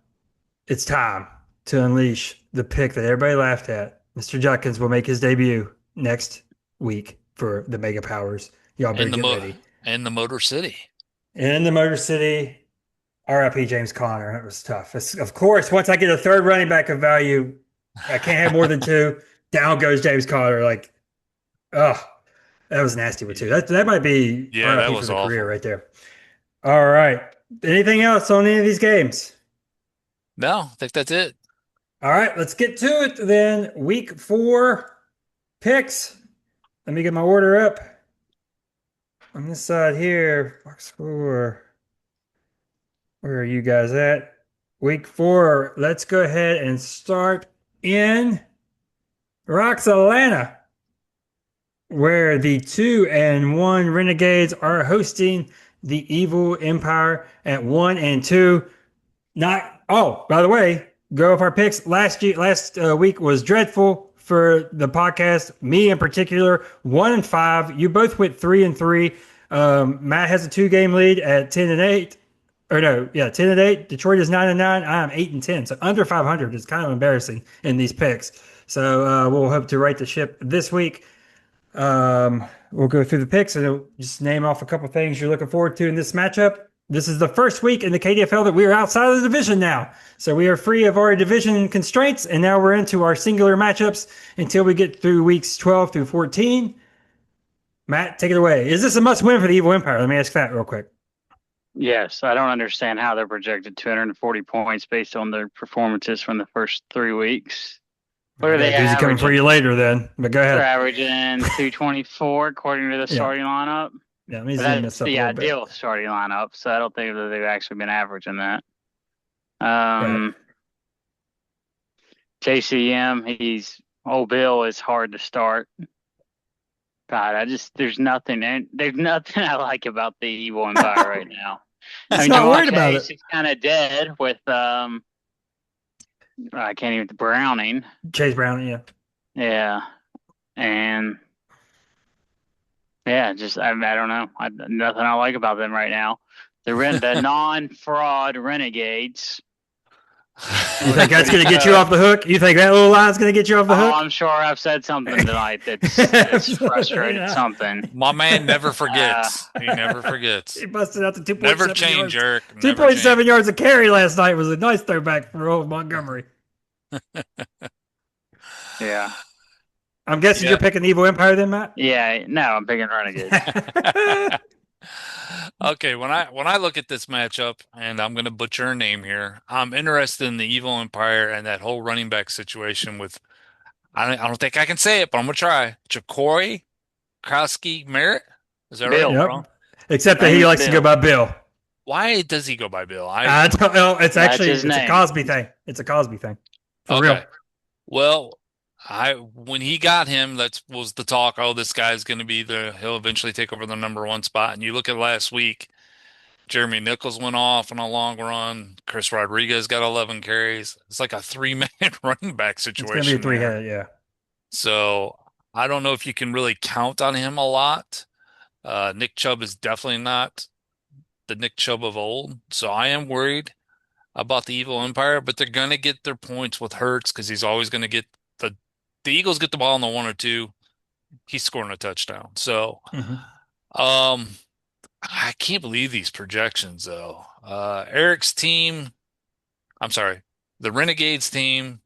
S1: it's time to unleash the pick that everybody laughed at. Mr. Judkins will make his debut next week for the MegaPowers. Y'all better get ready.
S3: In the Motor City.
S1: In the Motor City, RIP James Conner. That was tough. Of course, once I get a third running back of value, I can't have more than 2. Down goes James Conner. Like, oh, that was nasty with 2. That might be
S3: Yeah, that
S1: RIP
S3: was
S1: for the
S3: awful.
S1: career right there. All right. Anything else on any of these games?
S3: No, I think that's it.
S1: All right, let's get to it then. Week 4 picks. Let me get my order up. On this side here, box score. Where are you guys at? Week 4. Let's go ahead and start in Roxalana, where the 2-1 Renegades are hosting the Evil Empire at 1-2. Not by the way, go off our picks. Last week was dreadful for the podcast. Me in particular, 1-5. You both went 3-3. Matt has a 2-game lead at 10-8. Or no, yeah, 10-8. Detroit is 9-9. I am 8-10. So under 500 is kind of embarrassing in these picks. So we'll hope to right the ship this week. We'll go through the picks and just name off a couple things you're looking forward to in this matchup. This is the first week in the KDFL that we are outside of the division now. So we are free of our division constraints, and now we're into our singular matchups until we get through weeks 12 through 14. Matt, take it away. Is this a must win for the Evil Empire? Let me ask that real quick.
S2: Yes, I don't understand how they're projected 240 points based on their performances from the first 3 weeks. What are they
S1: Doozy coming
S2: averaging?
S1: for you later then, but go ahead.
S2: They're averaging 224 according to the starting lineup.
S1: Yeah, let me
S2: But
S1: zoom this
S2: that's
S1: up a
S2: the
S1: little bit.
S2: ideal starting lineup, so I don't think that they've actually been averaging that.
S1: Right.
S2: JCM, old Bill is hard to start. God, there's nothing I like about the Evil Empire right now. I
S1: He's
S2: mean,
S1: not
S2: Jamal
S1: worried about
S2: Chase
S1: it.
S2: is kind of dead with I can't even Browning.
S1: Chase Brown, yeah.
S2: Yeah, and yeah, just I don't know. Nothing I like about them right now. The non-fraud Renegades.
S1: You
S2: Looking
S1: think that's
S2: pretty
S1: going to get you off
S2: tough.
S1: the hook? You think that little line's going to get you off the
S2: Oh,
S1: hook?
S2: I'm sure I've said something tonight that's
S1: Absolutely
S2: frustrated
S1: not.
S2: something.
S3: My man never
S2: Uh,
S3: forgets. He never
S1: He
S3: forgets.
S1: busted out the
S3: Never
S1: 2.7
S3: change,
S1: yards.
S3: Eric. Never
S1: 2.7
S3: change.
S1: yards of carry last night was a nice throwback for old Montgomery.
S2: yeah,
S1: I'm guessing you're
S3: Yeah.
S1: picking Evil Empire then, Matt?
S2: yeah. No, I'm picking Renegades.
S3: Okay, when I look at this matchup, and I'm gonna butcher a name here, I'm interested in the Evil Empire and that whole running back situation with I don't think I can say it, but I'm gonna try. Ja'Cory Krowski Merritt. Is that right?
S2: Bill,
S1: Yep.
S3: Wrong?
S1: Except that
S2: name
S1: he
S2: is
S1: likes to go
S2: Bill.
S1: by Bill.
S3: Why does he go by Bill?
S1: I don't know.
S2: That's his
S1: It's a
S2: name.
S1: Cosby thing. It's a Cosby thing. For real.
S3: Okay. Well, I when he got him, that was the talk. Oh, this guy's going to be he'll eventually take over the number one spot. And you look at last week, Jeremy Nichols went off on a long run. Chris Rodriguez got 11 carries. It's like a three-man running back
S1: It's going to be a
S3: situation there.
S1: three-headed, yeah.
S3: So I don't know if you can really count on him a lot. Nick Chubb is definitely not the Nick Chubb of old. So I am worried about the Evil Empire, but they're going to get their points with Hurts because he's always going to get the Eagles get the ball on the 1 or 2. He's scoring a touchdown. So,
S1: Hmm.
S3: um, I can't believe these projections though. Eric's team, I'm sorry, the Renegades team.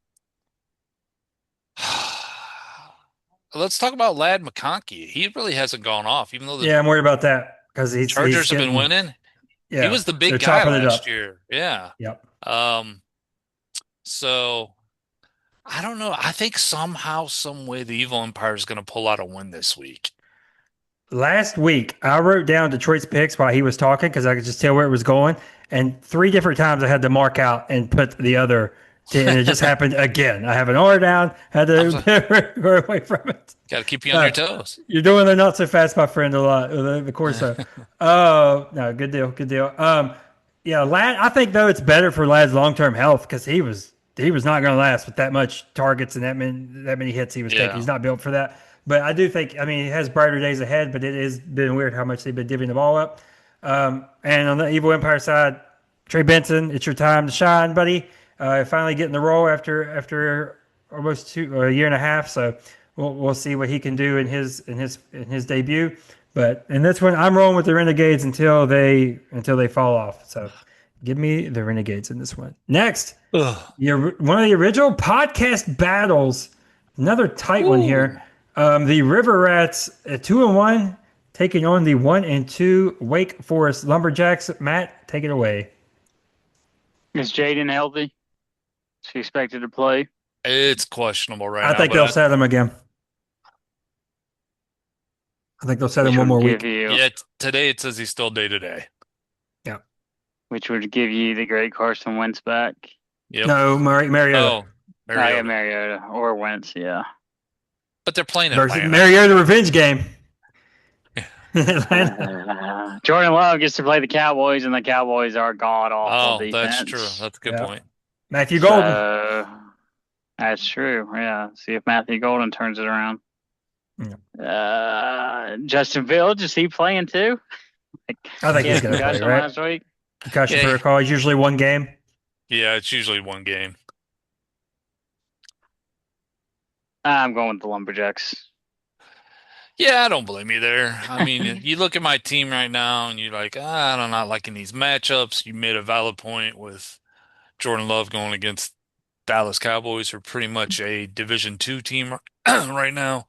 S3: Let's talk about Lad McConkey. He really hasn't gone off, even though the
S1: Yeah, I'm worried about that because he's
S3: Chargers have been
S1: getting,
S3: winning. He
S1: yeah,
S3: was the
S1: they're
S3: big guy
S1: chopping it
S3: last
S1: up.
S3: year. Yeah.
S1: Yep.
S3: Um, so I don't know. I think somehow, some way, the Evil Empire is going to pull out a win this week.
S1: Last week, I wrote down Detroit's picks while he was talking because I could just tell where it was going. And three different times I had to mark out and put the other, and it just happened again. I have an order down, had
S3: I'm so,
S1: to go away from it.
S3: got to keep you on your
S1: Uh,
S3: toes.
S1: you're doing the not so fast, my friend, a lot. Of course, so. No, good deal, good deal. Yeah, Lad. I think though it's better for Lad's long term health because he was not going to last with that much targets and that many hits he was taking. He's
S3: Yeah.
S1: not built for that. But I do think, I mean, he has brighter days ahead. But it has been weird how much they've been divvying the ball up. And on the Evil Empire side, Trey Benson, it's your time to shine, buddy. Finally getting the role after almost a year and a half. So we'll see what he can do in his debut. But in this one, I'm rolling with the Renegades until they fall off. So give me the Renegades in this one. Next,
S3: Ugh.
S1: one of the original podcast battles, another tight one
S3: Ooh.
S1: here. The River Rats at 2-1 taking on the 1-2 Wake Forest Lumberjacks. Matt, take it away.
S2: Is Jaden healthy? Is he expected to play?
S3: It's questionable right
S1: I
S3: now,
S1: think they'll
S3: but
S1: set him again. I think they'll set him
S2: Which
S1: one
S2: would
S1: more
S2: give
S1: week.
S2: you,
S3: yeah, today it says he's still day to day.
S1: Yeah.
S2: which would give you the great Carson Wentz back.
S3: Yep.
S1: No, Mariota
S3: Oh,
S2: Oh, yeah,
S3: Mariota.
S2: Mariota or Wentz, yeah.
S3: But they're playing
S1: versus
S3: Atlanta.
S1: Mariota revenge game. Atlanta.
S2: Jordan Love gets to play the Cowboys, and the Cowboys are god awful
S3: Oh, that's true.
S2: defense.
S3: That's a good
S1: Yeah.
S3: point.
S1: Matthew Golden.
S2: So that's true. Yeah. See if Matthew Golden turns it around. Justin Fields, is he playing too?
S1: I think he's going to play,
S2: concussion
S1: right?
S2: last week.
S1: Concussion
S3: Yeah.
S1: protocol is usually one game.
S3: Yeah, it's usually one game.
S2: I'm going with the Lumberjacks.
S3: Yeah, I don't blame you there. I mean, you look at my team right now and you're like, I'm not liking these matchups. You made a valid point with Jordan Love going against Dallas Cowboys, who are pretty much a Division II team right now.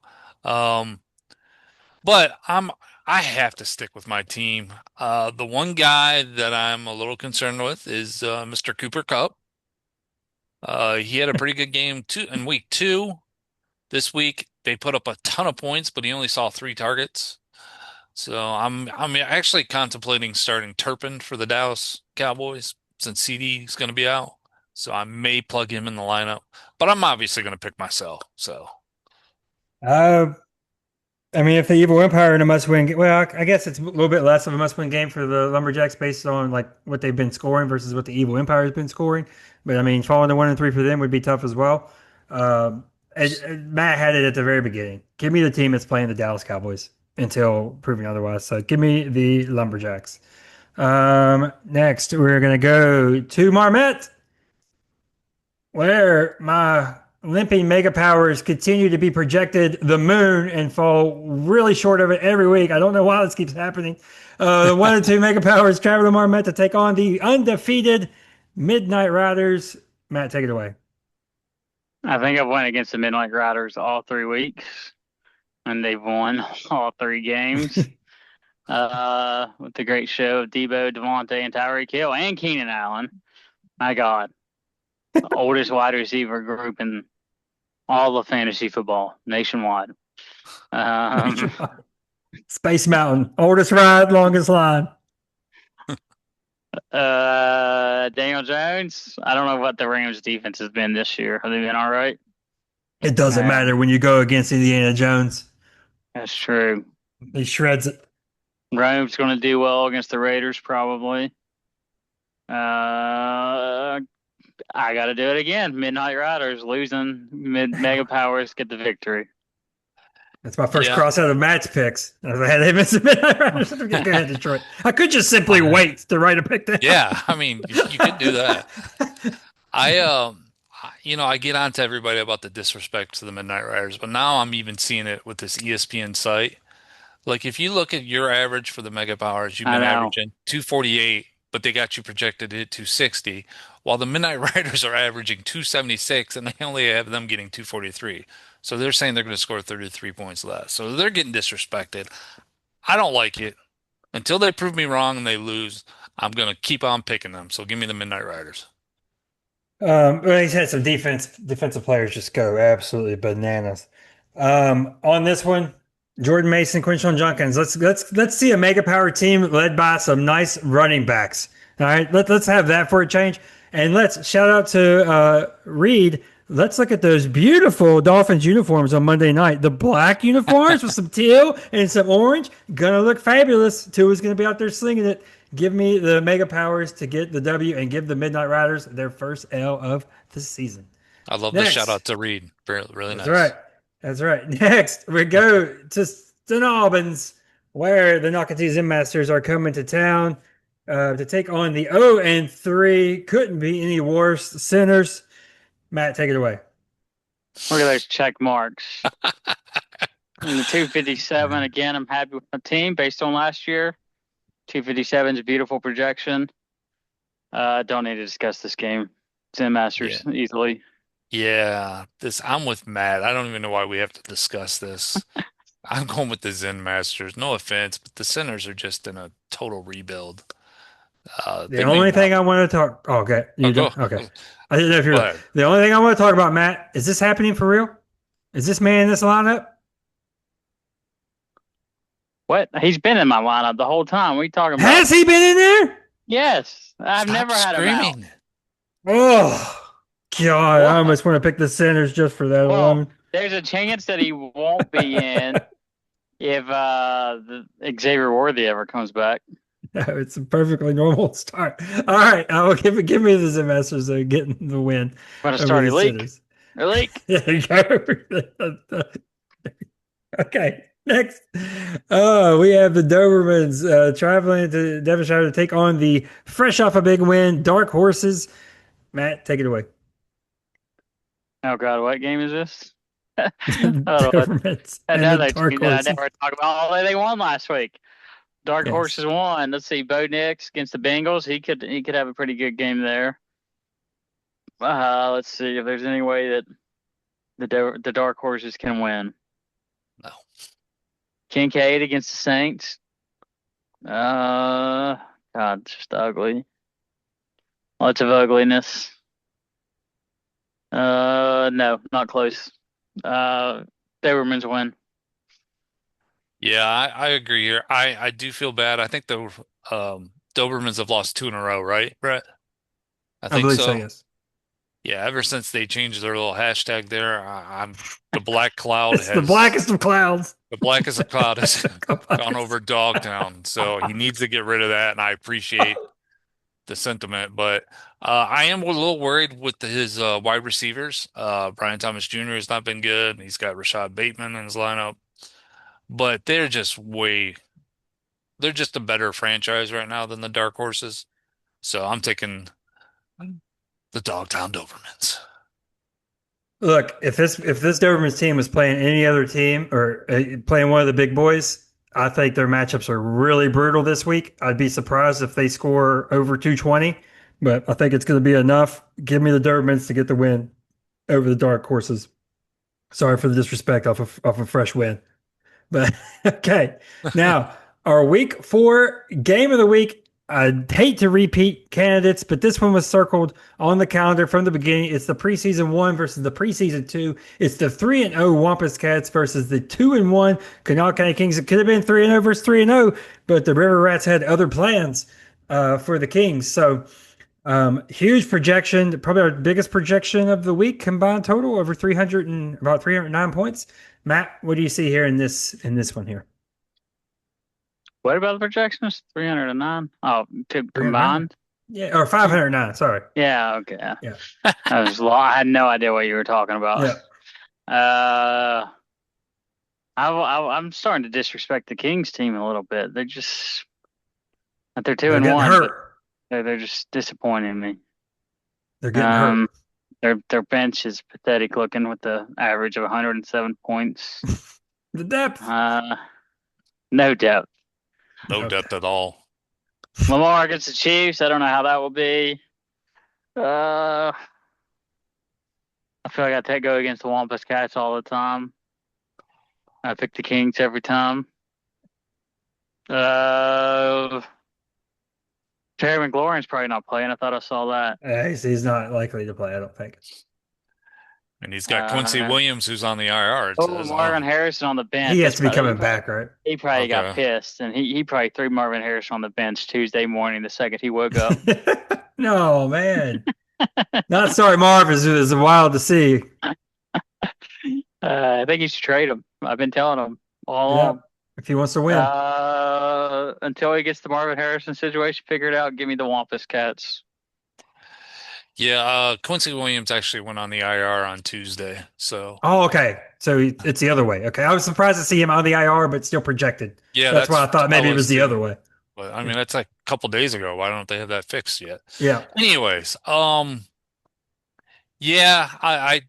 S3: But I have to stick with my team. The one guy that I'm a little concerned with is Mr. Cooper Kupp. He had a pretty good game in week 2. This week they put up a ton of points, but he only saw 3 targets. So I'm actually contemplating starting Turpin for the Dallas Cowboys since CD is going to be out. So I may plug him in the lineup, but I'm obviously going to pick myself. So
S1: Uh, I mean, if the Evil Empire in a must-win, well, I guess it's a little bit less of a must-win game for the Lumberjacks based on like what they've been scoring versus what the Evil Empire has been scoring. But I mean, falling to 1-3 for them would be tough as well. Um, Matt had it at the very beginning. Give me the team that's playing the Dallas Cowboys until proven otherwise. So give me the Lumberjacks. Next, we're gonna go to Marmette, where my limping mega powers continue to be projected the moon and fall really short of it every week. I don't know why this keeps happening. The 1 and 2 mega powers travel to Marmette to take on the undefeated Midnight Riders. Matt, take it away.
S2: I think I've went against the Midnight Riders all 3 weeks, and they've won all 3 games. With the great show of Debo, Devontae, and Tyreek Hill, and Keenan Allen. My God, the oldest wide receiver group in all of fantasy football nationwide. Um,
S1: Space Mountain, oldest ride, longest line.
S2: Daniel Jones. I don't know what the Rams defense has been this year. Have they been all right?
S1: It doesn't matter when you go against Indiana Jones.
S2: That's true.
S1: He shreds it.
S2: Rams going to do well against the Raiders, probably. I got to do it again. Midnight Riders losing. Mega Powers get the victory.
S1: That's my first
S3: Yeah.
S1: cross out of Matt's picks. I had him as the Midnight Riders. Go ahead, Detroit. I could just simply wait to write a pick down.
S3: Yeah, I mean, you could do that. I get on to everybody about the disrespect to the Midnight Riders, but now I'm even seeing it with this ESPN site. Like, if you look at your average for the Mega Powers, you've
S2: I
S3: been
S2: know.
S3: averaging 248, but they got you projected at 260, while the Midnight Riders are averaging 276, and they only have them getting 243. So they're saying they're going to score 33 points less. So they're getting disrespected. I don't like it. Until they prove me wrong and they lose, I'm going to keep on picking them. So give me the Midnight Riders.
S1: Well, he's had some defensive players just go absolutely bananas. On this one, Jordan Mason, Quinshon Junkins. Let's see a mega power team led by some nice running backs. All right, let's have that for a change, and let's shout out to Reed. Let's look at those beautiful Dolphins uniforms on Monday night. The black uniforms with some teal and some orange. Gonna look fabulous. Tua's gonna be out there slinging it. Give me the Mega Powers to get the W and give the Midnight Riders their first L of the season.
S3: I love the
S1: Next.
S3: shout out to Reed. Really nice.
S1: That's right. That's right. Next, we go to St. Albans, where the Nocatee Zen Masters are coming to town to take on the 0-3. Couldn't be any worse. Sinners. Matt, take it away.
S2: Look at those check marks. And the 257, again, I'm happy with my team based on last year. 257 is a beautiful projection. Don't need to discuss this game. Zen Masters easily.
S3: Yeah, I'm with Matt. I don't even know why we have to discuss this. I'm going with the Zen Masters. No offense, but the Sinners are just in a total rebuild.
S1: The only thing I want to talk. Oh, okay. Okay. I didn't know if you were. The only thing I want to talk about, Matt, is this happening for real? Is this man in this lineup?
S2: What? He's been in my lineup the whole time. What are you talking about?
S1: Has he been in there?
S2: Yes. I've never had him out.
S1: Oh, God. I almost want to pick the Sinners just for that alone.
S2: There's a chance that he won't be in if the Xavier Worthy ever comes back.
S1: No, it's a perfectly normal start. All right. I will give me the Zen Masters getting the win.
S2: Want to start a leak?
S1: There you go. Okay. Next, we have the Dobermans traveling to Devonshire to take on the fresh off a big win Dark Horses. Matt, take it away.
S2: Oh God, what game is this?
S1: Dobermans
S2: I never talk about. Oh, they won last week. Dark Horses won. Let's see, Bo Nix against the Bengals. He could have a pretty good game there. Let's see if there's any way that the Dark Horses can win.
S3: No.
S2: Kincaid against the Saints. God, just ugly. Lots of ugliness. No, not close. Dobermans win.
S3: Yeah, I agree here. I do feel bad. I think the Dobermans have lost 2 in a row, right, Brett?
S1: I believe so, yes.
S3: Yeah, ever since they changed their little hashtag there, I'm the black cloud
S1: It's the
S3: has
S1: blackest of clouds.
S3: the blackest of cloud has
S1: Come
S3: gone over Dogtown. So he needs to get rid of that, and I appreciate the sentiment, but I am a little worried with his wide receivers. Brian Thomas Jr. has not been good. He's got Rashad Bateman in his lineup, but they're just a better franchise right now than the Dark Horses. So I'm taking the Dogtown Dobermans.
S1: Look, if this Doberman's team was playing any other team or playing one of the big boys, I think their matchups are really brutal this week. I'd be surprised if they score over 220, but I think it's going to be enough. Give me the Dobermans to get the win over the Dark Horses. Sorry for the disrespect off a fresh win. But okay. Now, our week 4 game of the week. I'd hate to repeat candidates, but this one was circled on the calendar from the beginning. It's the preseason 1 versus the preseason 2. It's the 3-0 Wampus Cats versus the 2-1 Kanawha County Kings. It could have been 3-0 versus 3-0, but the River Rats had other plans for the Kings. So huge projection, probably our biggest projection of the week combined total over 300 and about 309 points. Matt, what do you see here in this one here?
S2: What about the projections? 309? Oh, combined?
S1: Yeah, or 509. Sorry.
S2: Yeah, okay.
S1: Yeah.
S2: I had no idea what you were talking about.
S1: Yeah.
S2: Uh, I'm starting to disrespect the Kings team a little bit. They're just they're two
S1: They're
S2: and
S1: getting
S2: one, but
S1: hurt.
S2: they're just disappointing me.
S1: They're getting hurt.
S2: Um, their bench is pathetic looking with the average of 107 points.
S1: The depth.
S2: No depth.
S3: No
S1: Okay.
S3: depth at all.
S2: Lamar against the Chiefs. I don't know how that will be. I feel like I go against the Wampus Cats all the time. I pick the Kings every time. Terry McLaurin's probably not playing. I thought I saw that.
S1: He's not likely to play, I don't think.
S3: And he's got Quincy Williams who's on the IR, it
S2: Oh,
S3: says.
S2: Marvin Harrison on the bench.
S1: He has to be coming
S2: He probably,
S1: back, right?
S2: he probably got
S3: Okay.
S2: pissed, and he probably threw Marvin Harrison on the bench Tuesday morning the second he woke up.
S1: No, man. Not sorry, Marv is wild to see.
S2: I think you should trade him. I've been telling him all
S1: Yeah,
S2: along.
S1: if he wants to win.
S2: Until he gets the Marvin Harrison situation figured out, give me the Wampus Cats.
S3: Yeah, Quincy Williams actually went on the IR on Tuesday. So
S1: Oh, okay. So it's the other way. Okay. I was surprised to see him on the IR, but still projected.
S3: yeah,
S1: That's why I thought maybe it was the other way.
S3: But I mean, that's like a couple days ago. Why don't they have that fixed yet?
S1: Yeah.
S3: Anyways, yeah, I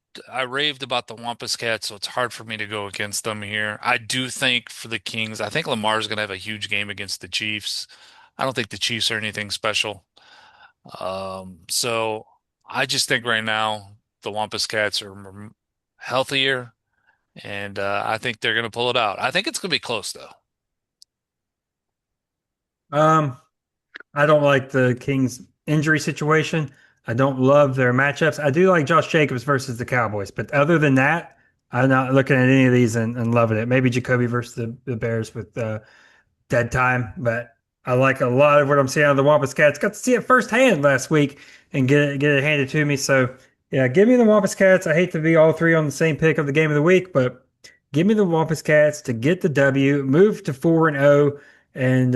S3: raved about the Wampus Cats, so it's hard for me to go against them here. I do think for the Kings, I think Lamar's going to have a huge game against the Chiefs. I don't think the Chiefs are anything special. So I just think right now the Wampus Cats are healthier, and I think they're going to pull it out. I think it's going to be close though.
S1: I don't like the Kings injury situation. I don't love their matchups. I do like Josh Jacobs versus the Cowboys, but other than that, I'm not looking at any of these and loving it. Maybe Jacoby versus the Bears with dead time, but I like a lot of what I'm seeing out of the Wampus Cats. Got to see it firsthand last week and get it handed to me. So yeah, give me the Wampus Cats. I hate to be all three on the same pick of the game of the week, but give me the Wampus Cats to get the W, move to 4-0, and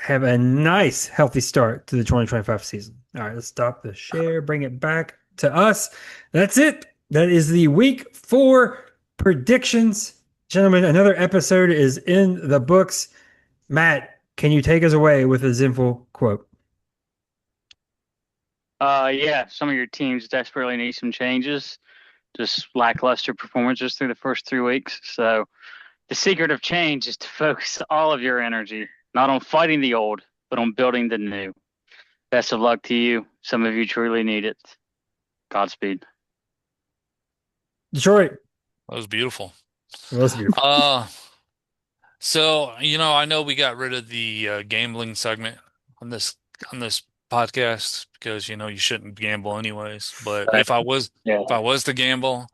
S1: have a nice, healthy start to the 2025 season. All right, let's stop the share, bring it back to us. That's it. That is the week 4 predictions. Gentlemen, another episode is in the books. Matt, can you take us away with a Zinful quote?
S2: Yeah, some of your teams desperately need some changes. Just lackluster performances through the first 3 weeks. So the secret of change is to focus all of your energy, not on fighting the old, but on building the new. Best of luck to you. Some of you truly need it. Godspeed.
S1: Detroit.
S3: That was beautiful.
S1: Well, that's beautiful.
S3: So I know we got rid of the gambling segment on this podcast because you shouldn't gamble anyways. But if I was
S2: Yeah.
S3: if I was to gamble,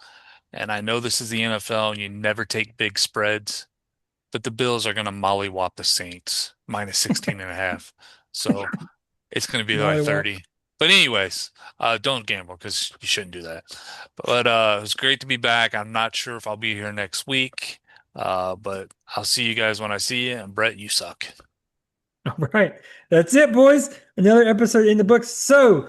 S3: and I know this is the NFL and you never take big spreads, but the Bills are going to mollywop the Saints minus 16 and a half. So it's going to be like
S1: Mollywop.
S3: 30. But anyways, don't gamble because you shouldn't do that. But it was great to be back. I'm not sure if I'll be here next week, but I'll see you guys when I see you. And Brett, you suck.
S1: All right. That's it, boys. Another episode in the books. So,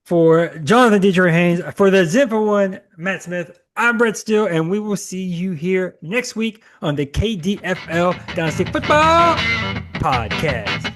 S1: for Jonathan Detroit Haynes, for the Zinfo one, Matt Smith, I'm Brett Steele, and we will see you here next week on the KDFL Dynasty Football Podcast.